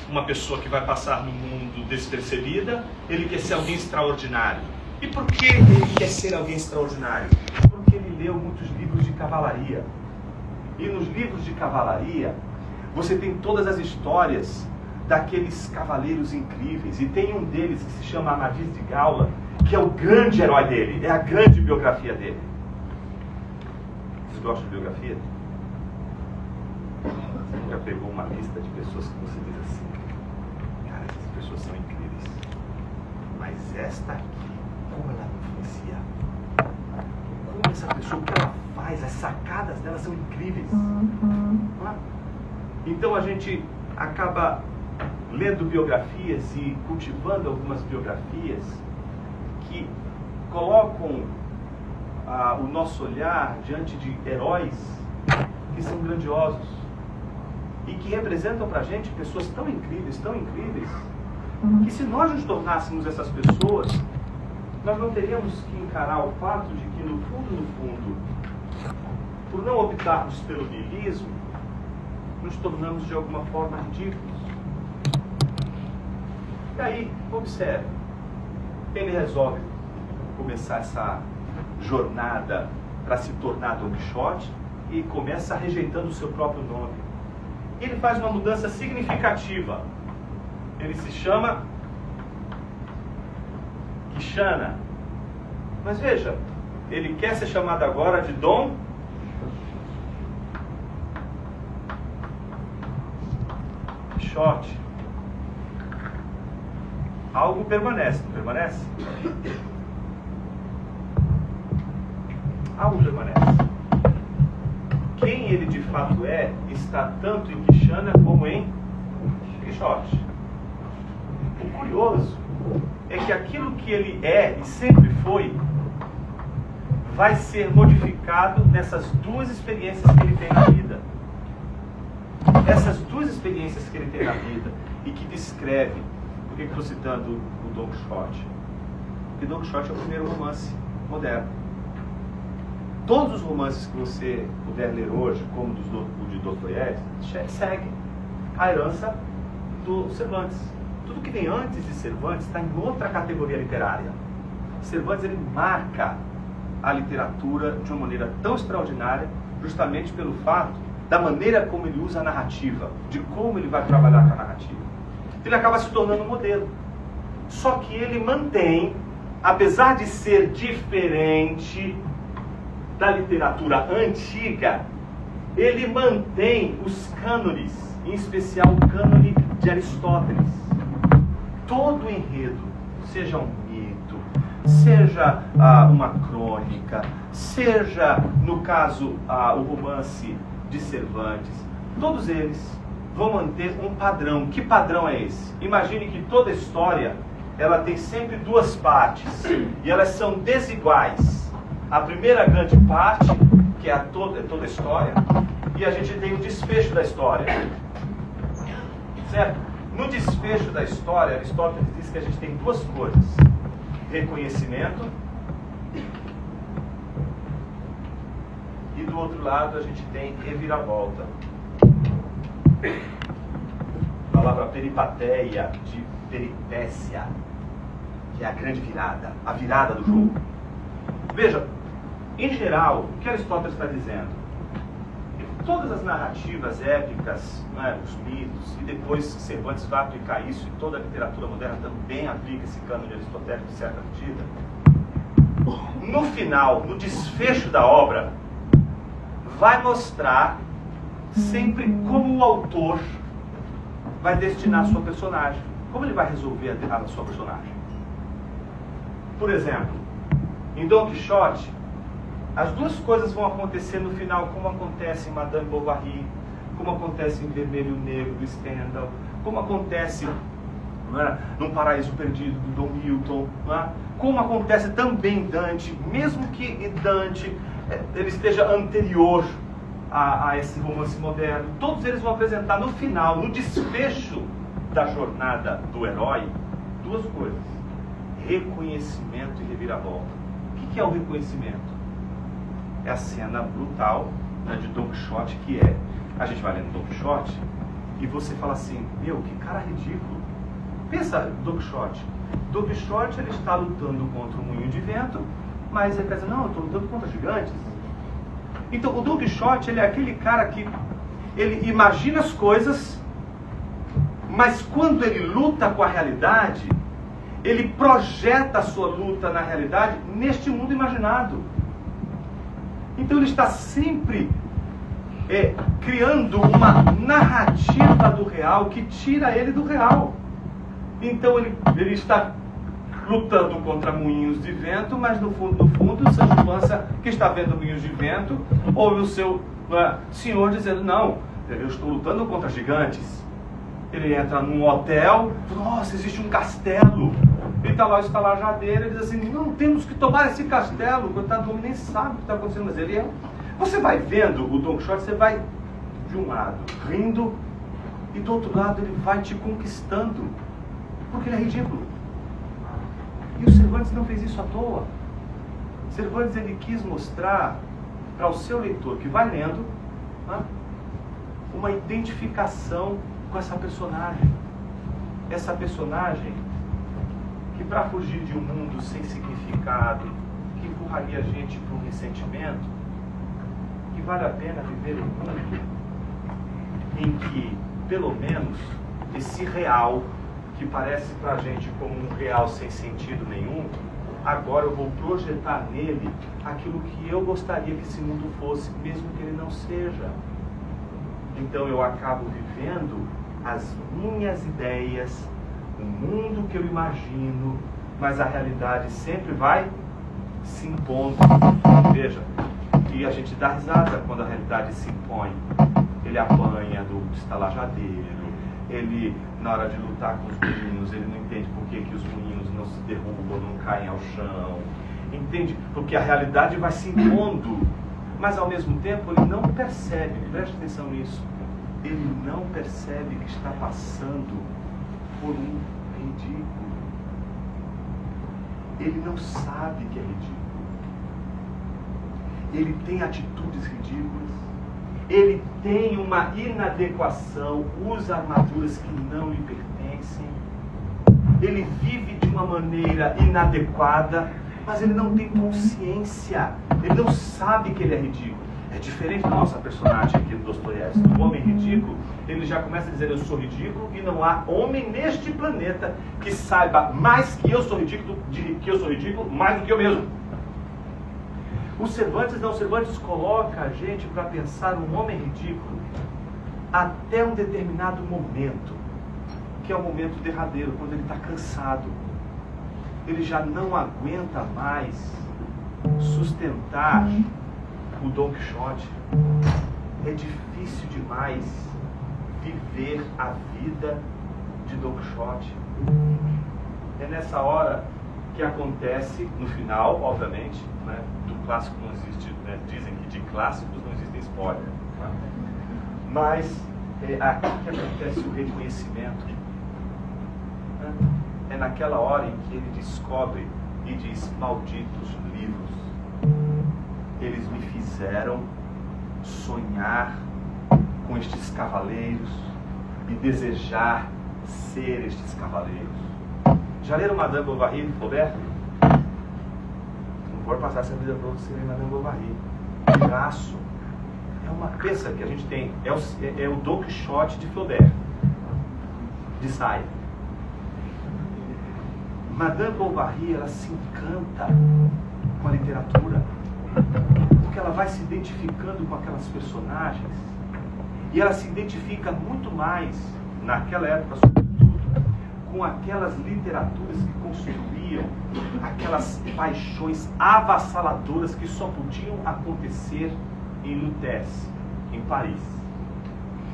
uma pessoa que vai passar no mundo despercebida, ele quer ser alguém extraordinário. E por que ele quer ser alguém extraordinário? Porque ele leu muitos livros de cavalaria. E nos livros de cavalaria, você tem todas as histórias daqueles cavaleiros incríveis. E tem um deles que se chama Amadis de Gaula, que é o grande herói dele, é a grande biografia dele. Vocês gostam de biografia? Você já pegou uma lista de pessoas que você diz assim, cara, essas pessoas são incríveis, mas esta aqui, como ela me influencia, como essa pessoa, o que ela faz, as sacadas dela são incríveis. Então a gente acaba lendo biografias e cultivando algumas biografias que colocam o nosso olhar diante de heróis que são grandiosos e que representam pra gente pessoas tão incríveis, que se nós nos tornássemos essas pessoas, nós não teríamos que encarar o fato de que no fundo, por não optarmos pelo niilismo, nos tornamos de alguma forma ridículos. E aí, observe, ele resolve começar essa jornada para se tornar Don Quixote e começa rejeitando o seu próprio nome. Ele faz uma mudança significativa. Ele se chama Quixana. Mas veja, ele quer ser chamado agora de Don Quixote. Algo permanece, não permanece? Algo permanece. Quem ele de fato é, está tanto em Quixana como em Quixote. O curioso é que aquilo que ele é e sempre foi, vai ser modificado nessas duas experiências que ele tem na vida. Essas duas experiências que ele tem na vida e que descreve, por que estou citando o Don Quixote? Porque Don Quixote é o primeiro romance moderno. Todos os romances que você puder ler hoje, como o de Dostoiévski, seguem a herança do Cervantes. Tudo que vem antes de Cervantes está em outra categoria literária. Cervantes, ele marca a literatura de uma maneira tão extraordinária, justamente pelo fato da maneira como ele usa a narrativa, de como ele vai trabalhar com a narrativa. Ele acaba se tornando um modelo. Só que ele mantém, apesar de ser diferente da literatura antiga, ele mantém os cânones, em especial o cânone de Aristóteles. Todo o enredo, seja um mito, seja uma crônica, seja, no caso, o romance de Cervantes, todos eles vão manter um padrão. Que padrão é esse? Imagine que toda história, ela tem sempre duas partes, e elas são desiguais. A primeira grande parte, que é toda a história, e a gente tem o desfecho da história. Certo? No desfecho da história, Aristóteles diz que a gente tem duas coisas: reconhecimento, e do outro lado a gente tem reviravolta. A palavra peripateia, de peripécia, que é a grande virada, a virada do jogo. Veja, em geral, o que Aristóteles está dizendo? Todas as narrativas épicas, os mitos, e depois Cervantes vai aplicar isso, e toda a literatura moderna também aplica esse cânone aristotélico em certa medida. No final, no desfecho da obra, vai mostrar sempre como o autor vai destinar a sua personagem, como ele vai resolver a sua personagem. Por exemplo, em Don Quixote, as duas coisas vão acontecer no final, como acontece em Madame Bovary, como acontece em Vermelho e Negro do Stendhal, como acontece num Paraíso Perdido do Dom Milton, como acontece também em Dante, mesmo que Dante ele esteja anterior a esse romance moderno. Todos eles vão apresentar no final, no desfecho da jornada do herói, duas coisas: reconhecimento e reviravolta. O que é o reconhecimento? É a cena brutal de Don Quixote, que é, a gente vai lendo Don Quixote e você fala assim: meu, que cara ridículo. Pensa, Don Quixote. Don Quixote, ele está lutando contra um moinho de vento, mas ele está dizendo: não, eu estou lutando contra gigantes. Então, o Don Quixote, ele é aquele cara que ele imagina as coisas, mas quando ele luta com a realidade, ele projeta a sua luta na realidade neste mundo imaginado. Então ele está sempre criando uma narrativa do real que tira ele do real. Então ele está lutando contra moinhos de vento, mas no fundo, o Sancho Panza, que está vendo moinhos de vento, ouve o seu senhor dizendo: não, eu estou lutando contra gigantes. Ele entra num hotel, nossa, existe um castelo. Ele está lá, o estalajadeiro, ele diz assim: não, temos que tomar esse castelo. O coitado do homem nem sabe o que está acontecendo, mas ele é. Você vai vendo o Don Quixote, você vai, de um lado, rindo, e do outro lado ele vai te conquistando, porque ele é ridículo. E o Cervantes não fez isso à toa. Cervantes, ele quis mostrar para o seu leitor que vai lendo, né, uma identificação com essa personagem. Essa personagem que, para fugir de um mundo sem significado, que empurraria a gente para um ressentimento, que vale a pena viver um mundo em que, pelo menos, esse real, que parece para a gente como um real sem sentido nenhum, agora eu vou projetar nele aquilo que eu gostaria que esse mundo fosse, mesmo que ele não seja. Então eu acabo vivendo as minhas ideias, o mundo que eu imagino, mas a realidade sempre vai se impondo. Veja, e a gente dá risada quando a realidade se impõe. Ele apanha do estalajadeiro, ele, na hora de lutar com os moinhos, ele não entende por que os moinhos não se derrubam, não caem ao chão. Entende? Porque a realidade vai se impondo, mas ao mesmo tempo ele não percebe, preste atenção nisso, ele não percebe que está passando por um ridículo. Ele não sabe que é ridículo. Ele tem atitudes ridículas. Ele tem uma inadequação, usa armaduras que não lhe pertencem. Ele vive de uma maneira inadequada, mas ele não tem consciência. Ele não sabe que ele é ridículo. É diferente da nossa personagem aqui do Dostoiévski. O homem ridículo, ele já começa a dizer: eu sou ridículo e não há homem neste planeta que saiba mais que eu sou ridículo, mais do que eu mesmo. O Cervantes coloca a gente para pensar um homem ridículo até um determinado momento, que é o momento derradeiro, quando ele está cansado. Ele já não aguenta mais sustentar o Dom Quixote. É difícil demais viver a vida de Dom Quixote. É nessa hora que acontece, no final, obviamente, né, do clássico não existe, né, dizem que de clássicos não existem spoiler, né? Mas é aqui que acontece o reconhecimento, né? É naquela hora em que ele descobre e diz: malditos livros, eles me fizeram sonhar com estes cavaleiros e desejar ser estes cavaleiros. Já leram Madame Bovary de Flaubert? Não vou passar essa vida para você ler Madame Bovary. Graço. É uma peça que a gente tem. É o Dom Quixote de Flaubert, de saia. Madame Bovary, ela se encanta com a literatura, porque ela vai se identificando com aquelas personagens, e ela se identifica muito mais, naquela época sobretudo, com aquelas literaturas que construíam aquelas paixões avassaladoras que só podiam acontecer em Lutèce, em Paris.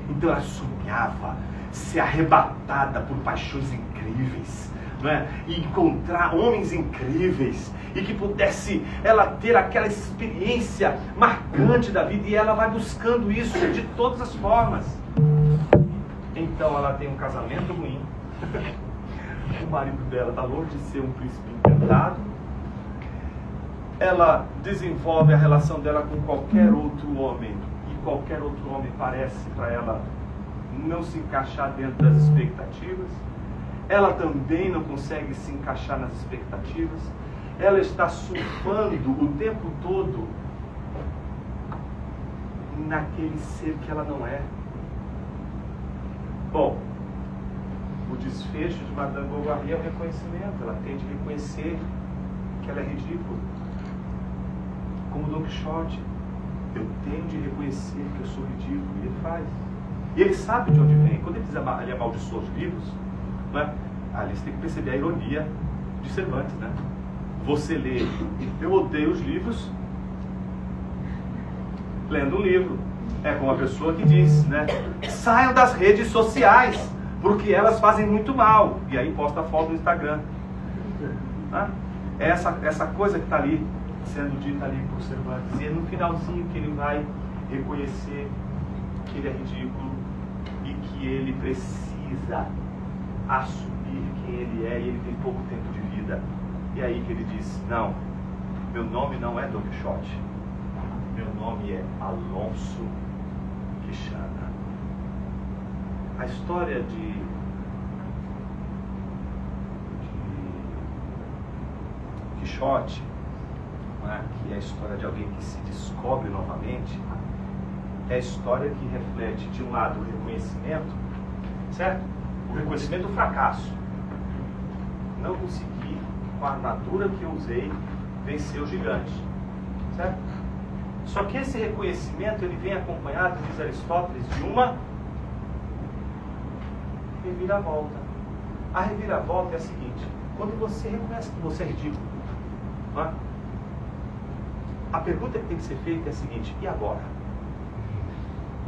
Então ela sonhava ser arrebatada por paixões incríveis, não é? E encontrar homens incríveis, e que pudesse ela ter aquela experiência marcante da vida, e ela vai buscando isso de todas as formas. Então ela tem um casamento ruim, o marido dela está longe de ser um príncipe encantado, ela desenvolve a relação dela com qualquer outro homem, e qualquer outro homem parece para ela não se encaixar dentro das expectativas. Ela também não consegue se encaixar nas expectativas. Ela está surfando o tempo todo naquele ser que ela não é. Bom, o desfecho de Madame Bovary é o reconhecimento. Ela tem de reconhecer que ela é ridícula. Como Dom Quixote, eu tenho de reconhecer que eu sou ridículo. E ele faz. E ele sabe de onde vem. Quando ele diz ele amaldiçoa os livros, não é? Ali você tem que perceber a ironia de Cervantes, né? Você lê, eu odeio os livros, lendo um livro. É como a pessoa que diz, né? Saiam das redes sociais, porque elas fazem muito mal. E aí posta a foto no Instagram. É essa coisa que está ali, sendo dita ali por Cervantes. E é no finalzinho que ele vai reconhecer que ele é ridículo e que ele precisa assumir quem ele é, e ele tem pouco tempo de vida. E aí que ele diz: não, meu nome não é Dom Quixote, Meu nome é Alonso Quixana. A história de Quixote, né, que é a história de alguém que se descobre novamente, é a história que reflete, de um lado, o reconhecimento, certo? O reconhecimento do fracasso. Não consegui, com a armadura que eu usei, vencer o gigante, certo? Só que esse reconhecimento, ele vem acompanhado, diz Aristóteles, de uma reviravolta. A reviravolta é a seguinte: quando você reconhece que você é ridículo, não é? A pergunta que tem que ser feita é a seguinte: e agora?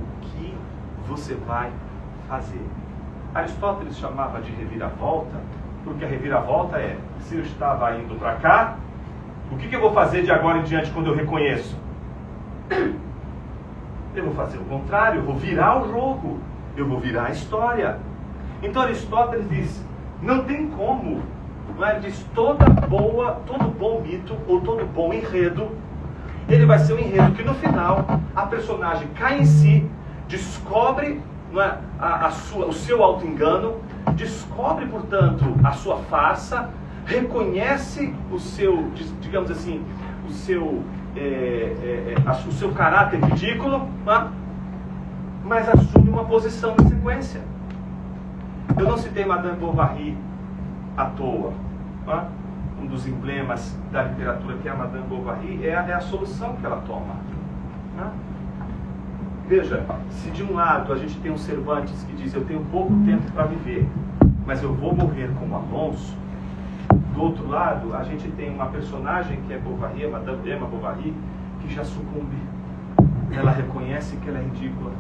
O que você vai fazer? Aristóteles chamava de reviravolta, porque a reviravolta é: se eu estava indo para cá, o que eu vou fazer de agora em diante quando eu reconheço? Eu vou fazer o contrário, eu vou virar o jogo, eu vou virar a história. Então Aristóteles diz: não tem como, não é? Ele diz: todo bom mito ou todo bom enredo, ele vai ser um enredo que no final a personagem cai em si, descobre, não é, o seu auto-engano, descobre, portanto, a sua farsa, reconhece o seu, digamos assim, o seu caráter ridículo, não é? Mas assume uma posição de sequência. Eu não citei Madame Bovary à toa, não é? Um dos emblemas da literatura, que é a Madame Bovary, é a solução que ela toma, não é? Veja, se de um lado a gente tem um Cervantes que diz: eu tenho pouco tempo para viver, mas eu vou morrer como Alonso. Do outro lado, a gente tem uma personagem que é Bovary, a Madame Emma Bovary, que já sucumbe. Ela reconhece que ela é ridícula,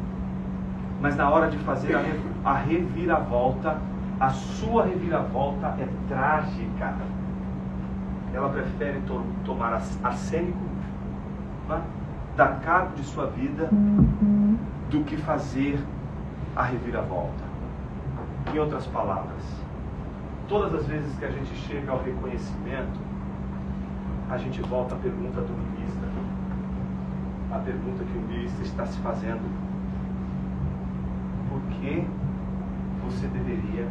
mas na hora de fazer a reviravolta, a sua reviravolta é trágica. Ela prefere tomar arsênico, né, dar cabo de sua vida, do que fazer a reviravolta. Em outras palavras, todas as vezes que a gente chega ao reconhecimento, a gente volta à pergunta do niilista. A pergunta que o niilista está se fazendo: por que você deveria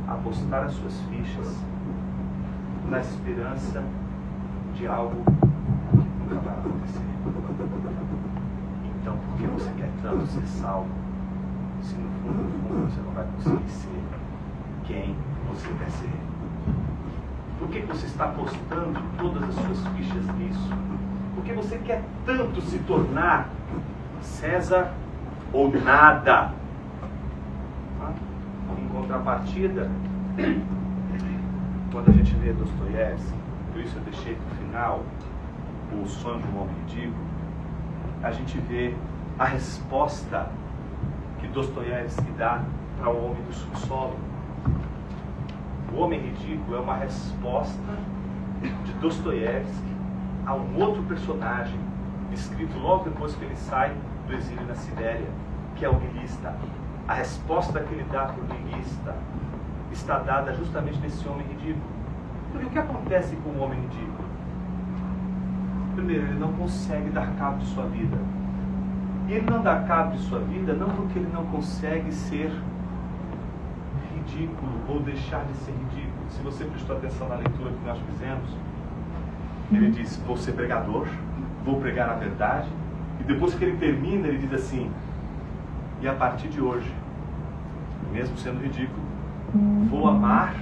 apostar as suas fichas na esperança de algo que nunca vai acontecer? Então, por que você quer tanto ser salvo, se no fundo você não vai conseguir ser quem você quer ser? Por que você está apostando todas as suas fichas nisso? Por que você quer tanto se tornar César ou nada? Em contrapartida, quando a gente lê Dostoiévski, por isso eu deixei para o final O Sonho de um Homem Ridículo, a gente vê a resposta que Dostoiévski dá para o homem do subsolo. O Homem Ridículo é uma resposta de Dostoiévski a um outro personagem, escrito logo depois que ele sai do exílio na Sibéria, que é o niilista. A resposta que ele dá para o niilista está dada justamente nesse homem ridículo. Porque o que acontece com o homem ridículo? Primeiro, ele não consegue dar cabo de sua vida. E ele não dá cabo de sua vida não porque ele não consegue ser ridículo ou deixar de ser ridículo. Se você prestou atenção na leitura que nós fizemos, ele diz: vou ser pregador, vou pregar a verdade. E depois que ele termina, ele diz assim: e a partir de hoje, mesmo sendo ridículo, vou amar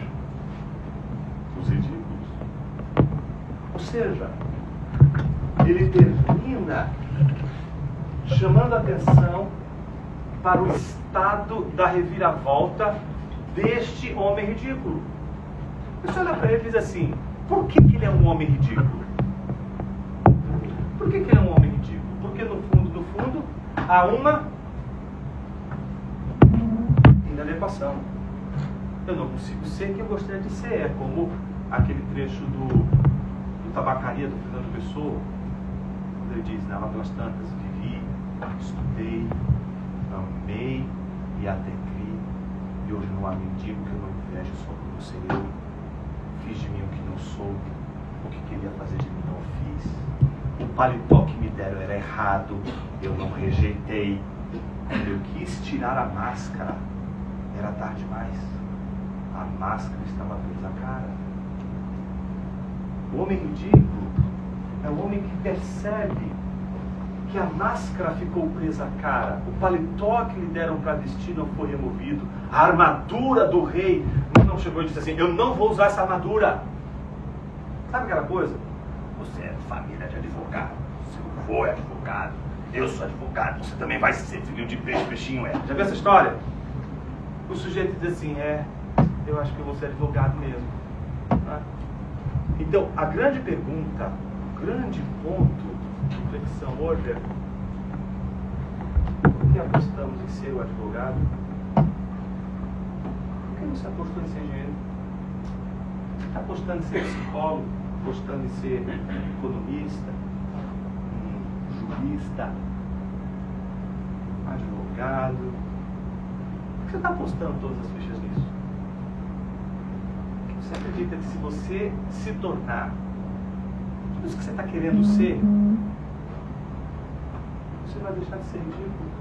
os ridículos. Ou seja, ele termina chamando a atenção para o estado da reviravolta deste homem ridículo. Você olha para ele e diz assim: por que ele é um homem ridículo? Por que ele é um homem ridículo? Porque no fundo, há uma inadequação. Eu não consigo ser quem eu gostaria de ser. É como aquele trecho do Tabacaria, do Fernando Pessoa, quando ele diz, lá pelas tantas: vivi, estudei, amei e até criei, e hoje não há mendigo que eu não invejo só por não ser eu. Fiz de mim o que não sou, o que queria fazer de mim não fiz. O paletó que me deram era errado, eu não rejeitei. Quando eu quis tirar a máscara, era tarde demais. A máscara estava presa à cara. O homem ridículo é o homem que percebe que a máscara ficou presa à cara, o paletó que lhe deram para vestir não foi removido, a armadura do rei não chegou e disse assim: eu não vou usar essa armadura. Sabe aquela coisa? Você é família de advogado, seu avô é advogado, eu sou advogado, você também vai ser filho de peixe, peixinho é. Já viu essa história? O sujeito diz assim: eu acho que eu vou ser advogado mesmo. Então, a grande pergunta, o grande ponto de reflexão hoje é: por que apostamos em ser o advogado? Por que você apostou em ser engenheiro? Está apostando em ser psicólogo? Apostando em ser economista? Jurista? Advogado? Por que você está apostando todas as fichas nisso? Porque você acredita que se você se tornar tudo isso que você está querendo ser, você vai deixar de ser ridículo?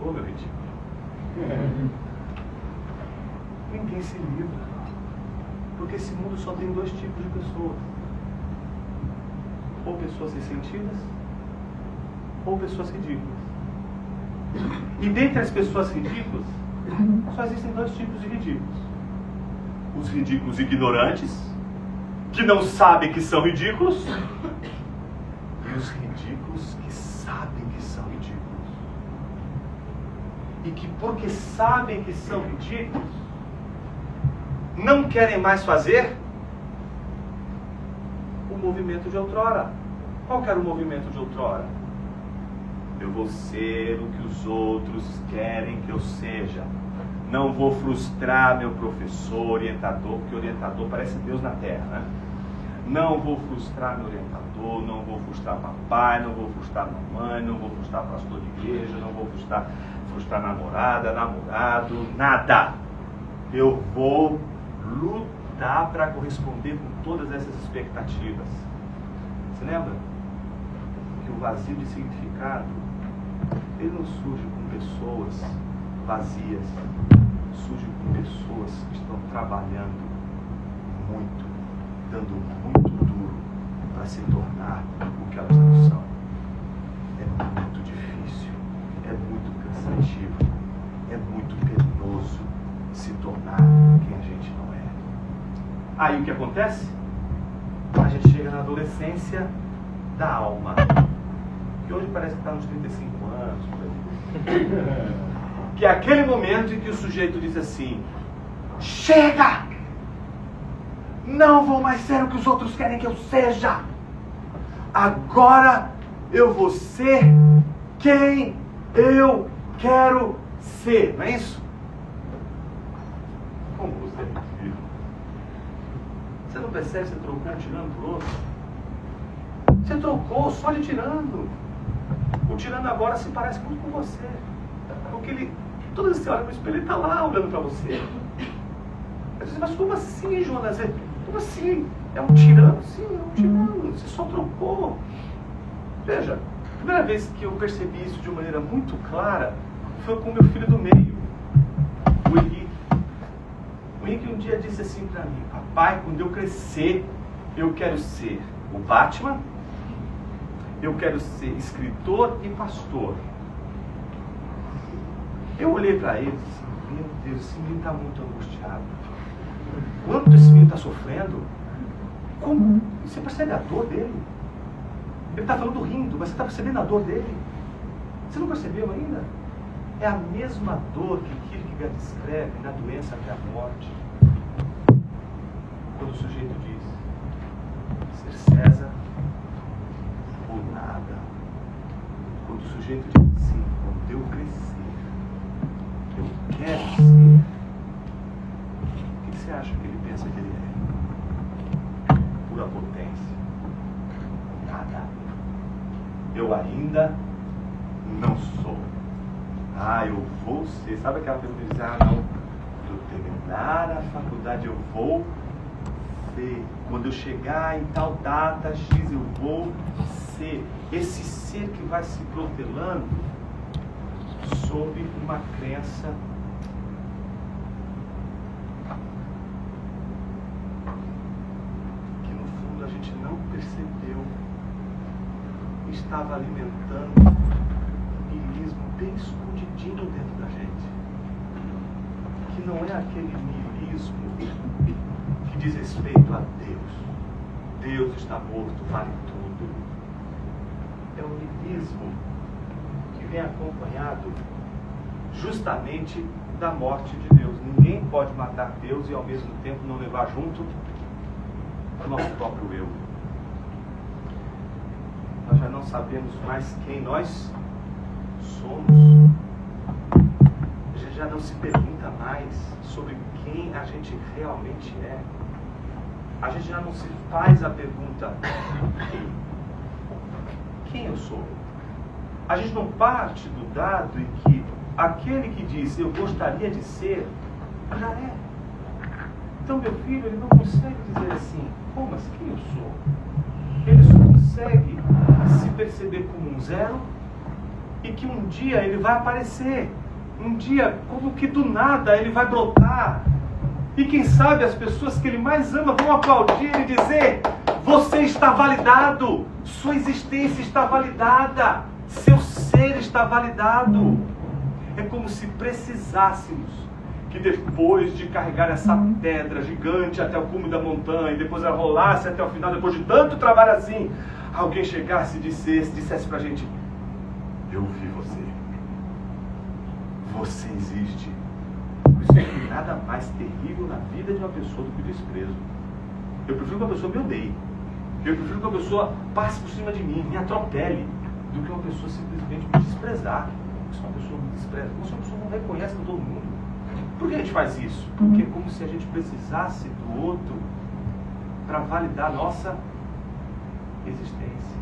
Ô, meu ridículo. Ninguém se livra. Porque esse mundo só tem dois tipos de pessoas: ou pessoas ressentidas, ou pessoas ridículas. E dentre as pessoas ridículas, só existem dois tipos de ridículos: os ridículos ignorantes, que não sabem que são ridículos, e os ridículos que sabem que são ridículos. E que, porque sabem que são ridículos, não querem mais fazer o movimento de outrora. Qual que era o movimento de outrora? Eu vou ser o que os outros querem que eu seja. Não vou frustrar meu professor, orientador, porque orientador parece Deus na Terra, né? Não vou frustrar meu orientador, não vou frustrar papai, não vou frustrar mamãe, não vou frustrar pastor de igreja, não vou frustrar namorada, namorado, nada. Eu vou lutar para corresponder com todas essas expectativas. Você lembra que o vazio de significado, ele não surge com pessoas vazias, surge com pessoas que estão trabalhando muito, dando muito duro para se tornar o que elas não são. É muito difícil, é muito cansativo, é muito penoso se tornar quem a gente não é. Aí o que acontece? A gente chega na adolescência da alma, que hoje parece que está nos 35 anos, por aí. Que é aquele momento em que o sujeito diz assim: chega! Não vou mais ser o que os outros querem que eu seja. Agora eu vou ser quem eu quero ser. Não é isso? Como você é vivo? Você não percebe que você trocou um tirando por outro? Você trocou só de tirando. O tirando agora se parece muito com você. Porque ele, toda vez que você olha para o espelho, ele está lá olhando para você. Aí você, mas como assim, Jonas? Como assim? É um tirano? Sim, é um tirano. Você só trocou. Veja, a primeira vez que eu percebi isso de uma maneira muito clara foi com o meu filho do meio, o Henrique. O Henrique um dia disse assim para mim: papai, quando eu crescer, eu quero ser o Batman, eu quero ser escritor e pastor. Eu olhei para ele e disse: meu Deus, esse menino está muito angustiado. Quanto esse menino está sofrendo? Como? Você percebe a dor dele? Ele está falando rindo, mas você está percebendo a dor dele? Você não percebeu ainda? É a mesma dor que Kierkegaard descreve na Doença até a Morte. Quando o sujeito diz: ser César ou nada. Quando o sujeito diz assim: quando eu crescer, eu quero ser. O que você acha que ele pensa que ele é? Pura potência. Nada. Eu ainda não sou. Eu vou ser. Sabe aquela pergunta que diz: não, quando eu terminar a faculdade eu vou ver. Quando eu chegar em tal data X, eu vou ser. Esse ser que vai se protelando sob uma crença que no fundo a gente não percebeu, estava alimentando um niilismo bem escondidinho dentro da gente, que não é aquele niilismo que diz respeito a Deus. Deus está morto, vale tudo. É um niilismo que vem acompanhado justamente da morte de Deus. Ninguém pode matar Deus e ao mesmo tempo não levar junto o nosso próprio eu. Nós já não sabemos mais quem nós somos. A gente já não se pergunta mais sobre quem a gente realmente é. A gente já não se faz a pergunta: quem eu sou? A gente não parte do dado em que aquele que diz eu gostaria de ser, já é. Então meu filho, ele não consegue dizer assim: como, mas quem eu sou? Ele só consegue se perceber como um zero e que um dia ele vai aparecer. Um dia, como que do nada, ele vai brotar. E quem sabe as pessoas que ele mais ama vão aplaudir e dizer: você está validado, sua existência está validada, seu ser está validado. É como se precisássemos que depois de carregar essa pedra gigante até o cume da montanha, e depois ela rolasse até o final, depois de tanto trabalho assim, alguém chegasse e dissesse pra gente: eu vi você. Você existe. Por isso que não tem nada mais terrível na vida de uma pessoa do que o desprezo. Eu prefiro que uma pessoa me odeie. Eu prefiro que uma pessoa passe por cima de mim, me atropele, do que uma pessoa simplesmente me desprezar. Se uma pessoa me despreza, como se uma pessoa não reconhece todo mundo. Por que a gente faz isso? Porque é como se a gente precisasse do outro para validar a nossa existência.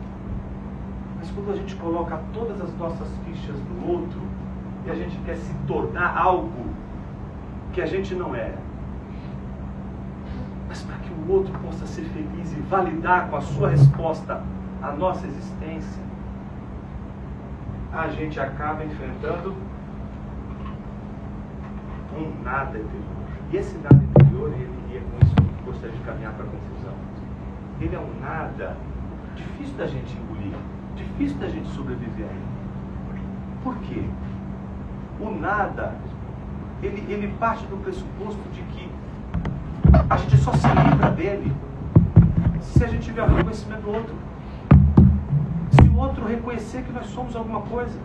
Mas quando a gente coloca todas as nossas fichas no outro e a gente quer se tornar algo que a gente não é, mas para que o outro possa ser feliz e validar com a sua resposta a nossa existência, a gente acaba enfrentando um nada interior. E esse nada interior, e é com isso que eu gostaria de caminhar para a conclusão, ele é um nada difícil da gente engolir, difícil da gente sobreviver a ele. Por quê? O nada, ele parte do pressuposto de que a gente só se livra dele se a gente tiver o reconhecimento do outro. Se o outro reconhecer que nós somos alguma coisa.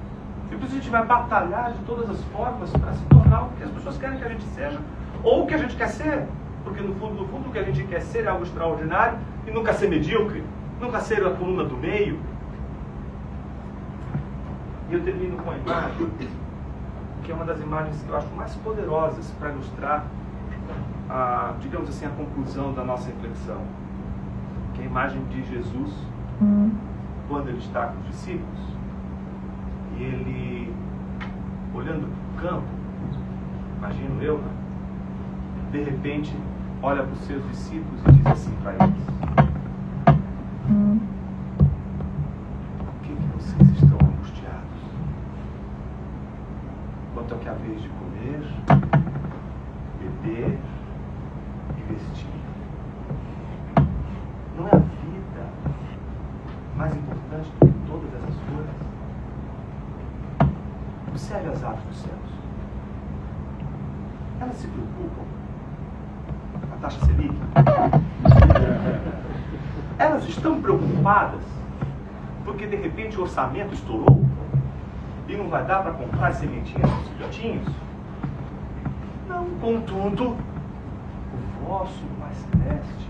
E por isso a gente vai batalhar de todas as formas para se tornar o que as pessoas querem que a gente seja. Ou o que a gente quer ser. Porque no fundo, o que a gente quer ser é algo extraordinário e nunca ser medíocre. Nunca ser a coluna do meio. E eu termino com a imagem, que é uma das imagens que eu acho mais poderosas para ilustrar digamos assim, a conclusão da nossa reflexão. Que é a imagem de Jesus quando ele está com os discípulos. E ele, olhando para o campo, imagino eu, né? De repente, olha para os seus discípulos e diz assim para eles: por que vocês estão angustiados? Quanto ao que é a vez de comer, beber e vestir. Não é a vida mais importante do que todas essas coisas? Observe as aves dos céus. Elas se preocupam com a taxa Selic? Elas estão preocupadas porque de repente o orçamento estourou e não vai dar para comprar as sementinhas dos filhotinhos? Não, contudo, o vosso Pai Celeste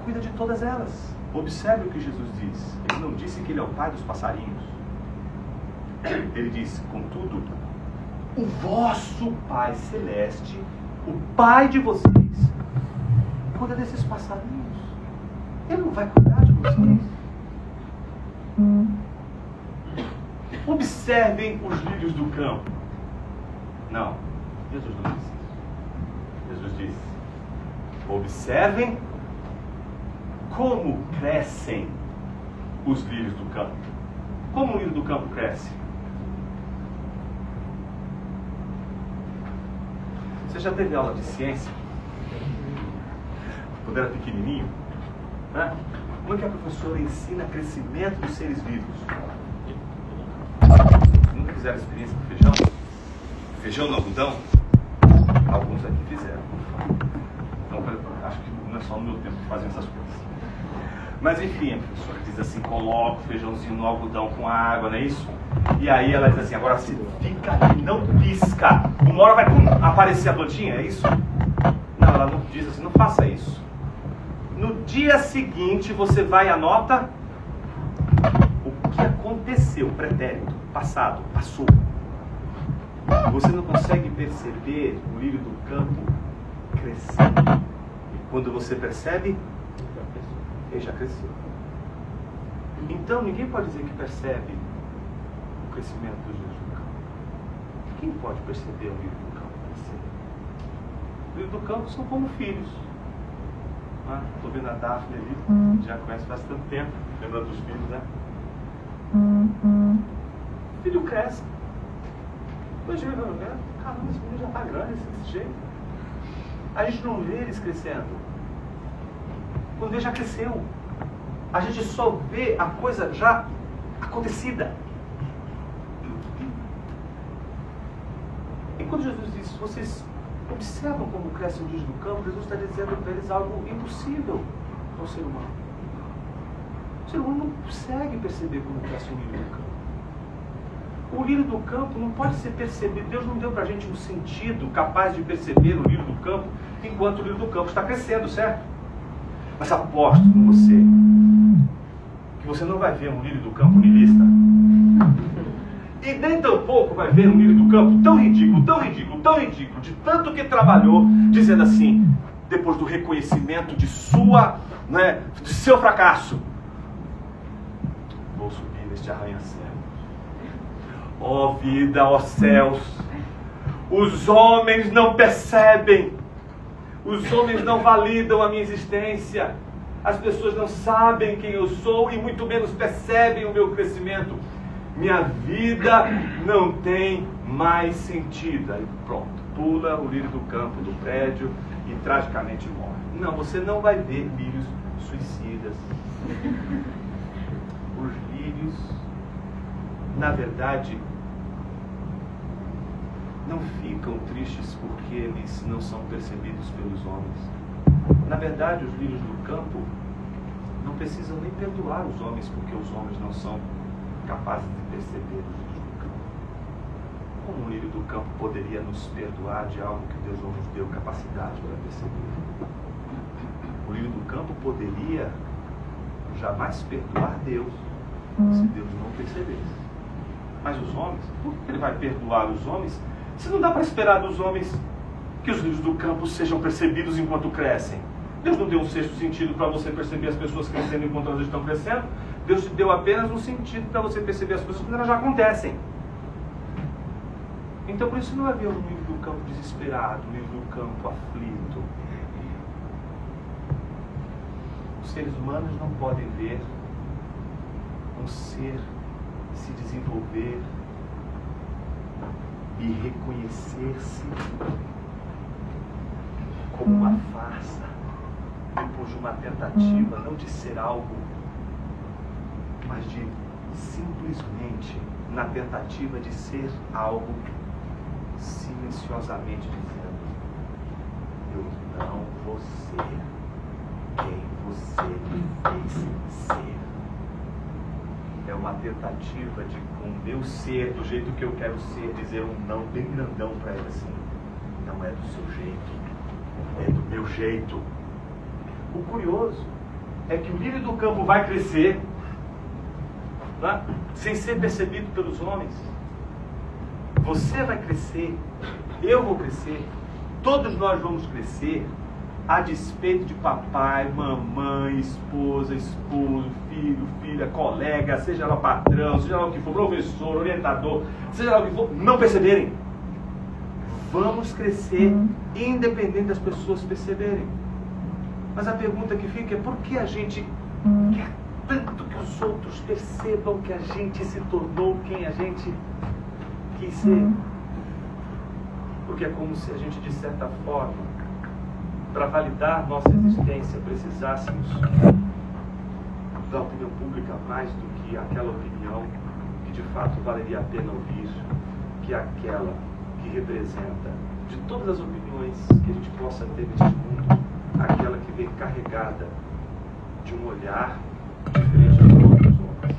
cuida de todas elas. Observe o que Jesus diz. Ele não disse que ele é o pai dos passarinhos. Ele disse: contudo, o vosso Pai Celeste, o Pai de vocês, cuida desses passarinhos. Ele não vai cuidar de vocês? Observem os lírios do campo. Não, Jesus não disse isso. Jesus disse: observem como crescem os lírios do campo? Como o lírio do campo cresce? Você já teve aula de ciência? Quando era pequenininho? Né? Como é que a professora ensina crescimento dos seres vivos? Nunca fizeram experiência com feijão? Feijão no algodão? Alguns aqui fizeram. Então, acho que não é só no meu tempo que fazem essas coisas. Mas enfim, a professora diz assim, coloca o feijãozinho no algodão com água, não é isso? E aí ela diz assim, agora se fica ali, não pisca. Uma hora vai aparecer a gotinha, é isso? Não, ela não diz assim, não faça isso. No dia seguinte você vai e anota o que aconteceu, pretérito, passado, passou. Você não consegue perceber o lírio do campo crescendo. E quando você percebe, ele já cresceu. Então ninguém pode dizer que percebe o crescimento dos lírios do campo. Quem pode perceber o lírio do campo crescer? Os lírios do campo são como filhos. Estou vendo a Daphne ali, já conhece faz tanto tempo, lembrando dos filhos, né? O filho cresce. Depois de ver, caramba, esse menino já está grande desse jeito. A gente não vê eles crescendo. Quando ele já cresceu, a gente só vê a coisa já acontecida. E quando Jesus diz, vocês observam como cresce o lírio do campo, Jesus está dizendo para eles algo impossível ao ser humano. O ser humano não consegue perceber como cresce o lírio do campo. O lírio do campo não pode ser percebido. Deus não deu para a gente um sentido capaz de perceber o lírio do campo enquanto o lírio do campo está crescendo, certo? Mas aposto com você que você não vai ver um lírio do campo niilista. E nem tampouco vai ver um lírio do campo tão ridículo, tão ridículo, tão ridículo, de tanto que trabalhou, dizendo assim, depois do reconhecimento de de seu fracasso, vou subir neste arranha-céu. Ó vida, ó céus, os homens não percebem, os homens não validam a minha existência, as pessoas não sabem quem eu sou e muito menos percebem o meu crescimento. Minha vida não tem mais sentido. Aí pronto, pula o lírio do campo do prédio e tragicamente morre. Não, você não vai ver lírios suicidas. Os lírios, na verdade, não ficam tristes porque eles não são percebidos pelos homens. Na verdade, os lírios do campo não precisam nem perdoar os homens porque os homens não são capazes de perceber os lírios do campo. Como o lírio do campo poderia nos perdoar de algo que Deus não nos deu capacidade para perceber? O lírio do campo poderia jamais perdoar Deus se Deus não percebesse. Mas os homens, por que ele vai perdoar os homens se não dá para esperar dos homens que os lírios do campo sejam percebidos enquanto crescem? Deus não deu um sexto sentido para você perceber as pessoas crescendo enquanto elas estão crescendo. Deus te deu apenas um sentido para você perceber as coisas quando elas já acontecem. Então por isso não vai ver um lírio do campo desesperado, um lírio do campo aflito. Os seres humanos não podem ver um ser se desenvolver e reconhecer-se como uma farsa depois de uma tentativa não de ser algo, mas de simplesmente na tentativa de ser algo, silenciosamente dizendo: eu não vou ser quem você me fez ser. É uma tentativa de, com o meu ser, do jeito que eu quero ser, dizer um não bem grandão para ele assim: não é do seu jeito, é do meu jeito. O curioso é que o lírio do campo vai crescer, né, sem ser percebido pelos homens. Você vai crescer, eu vou crescer, todos nós vamos crescer, a despeito de papai, mamãe, esposa, esposo, filho, filha, colega, seja lá patrão, seja lá o que for, professor, orientador, seja lá o que for, não perceberem. Vamos crescer independente das pessoas perceberem. Mas a pergunta que fica é por que a gente quer tanto que os outros percebam que a gente se tornou quem a gente quis ser? Porque é como se a gente, de certa forma, para validar nossa existência, precisássemos da opinião pública mais do que aquela opinião que de fato valeria a pena ouvir, que é aquela que representa, de todas as opiniões que a gente possa ter neste mundo, aquela que vem carregada de um olhar diferente de todos os homens.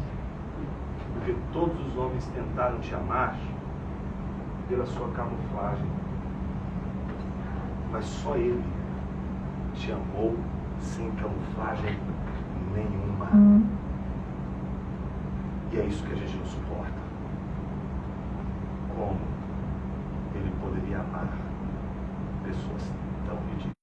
Porque todos os homens tentaram te amar pela sua camuflagem, mas só ele te amou sem camuflagem nenhuma. E é isso que a gente não suporta. Como ele poderia amar pessoas tão ridículas?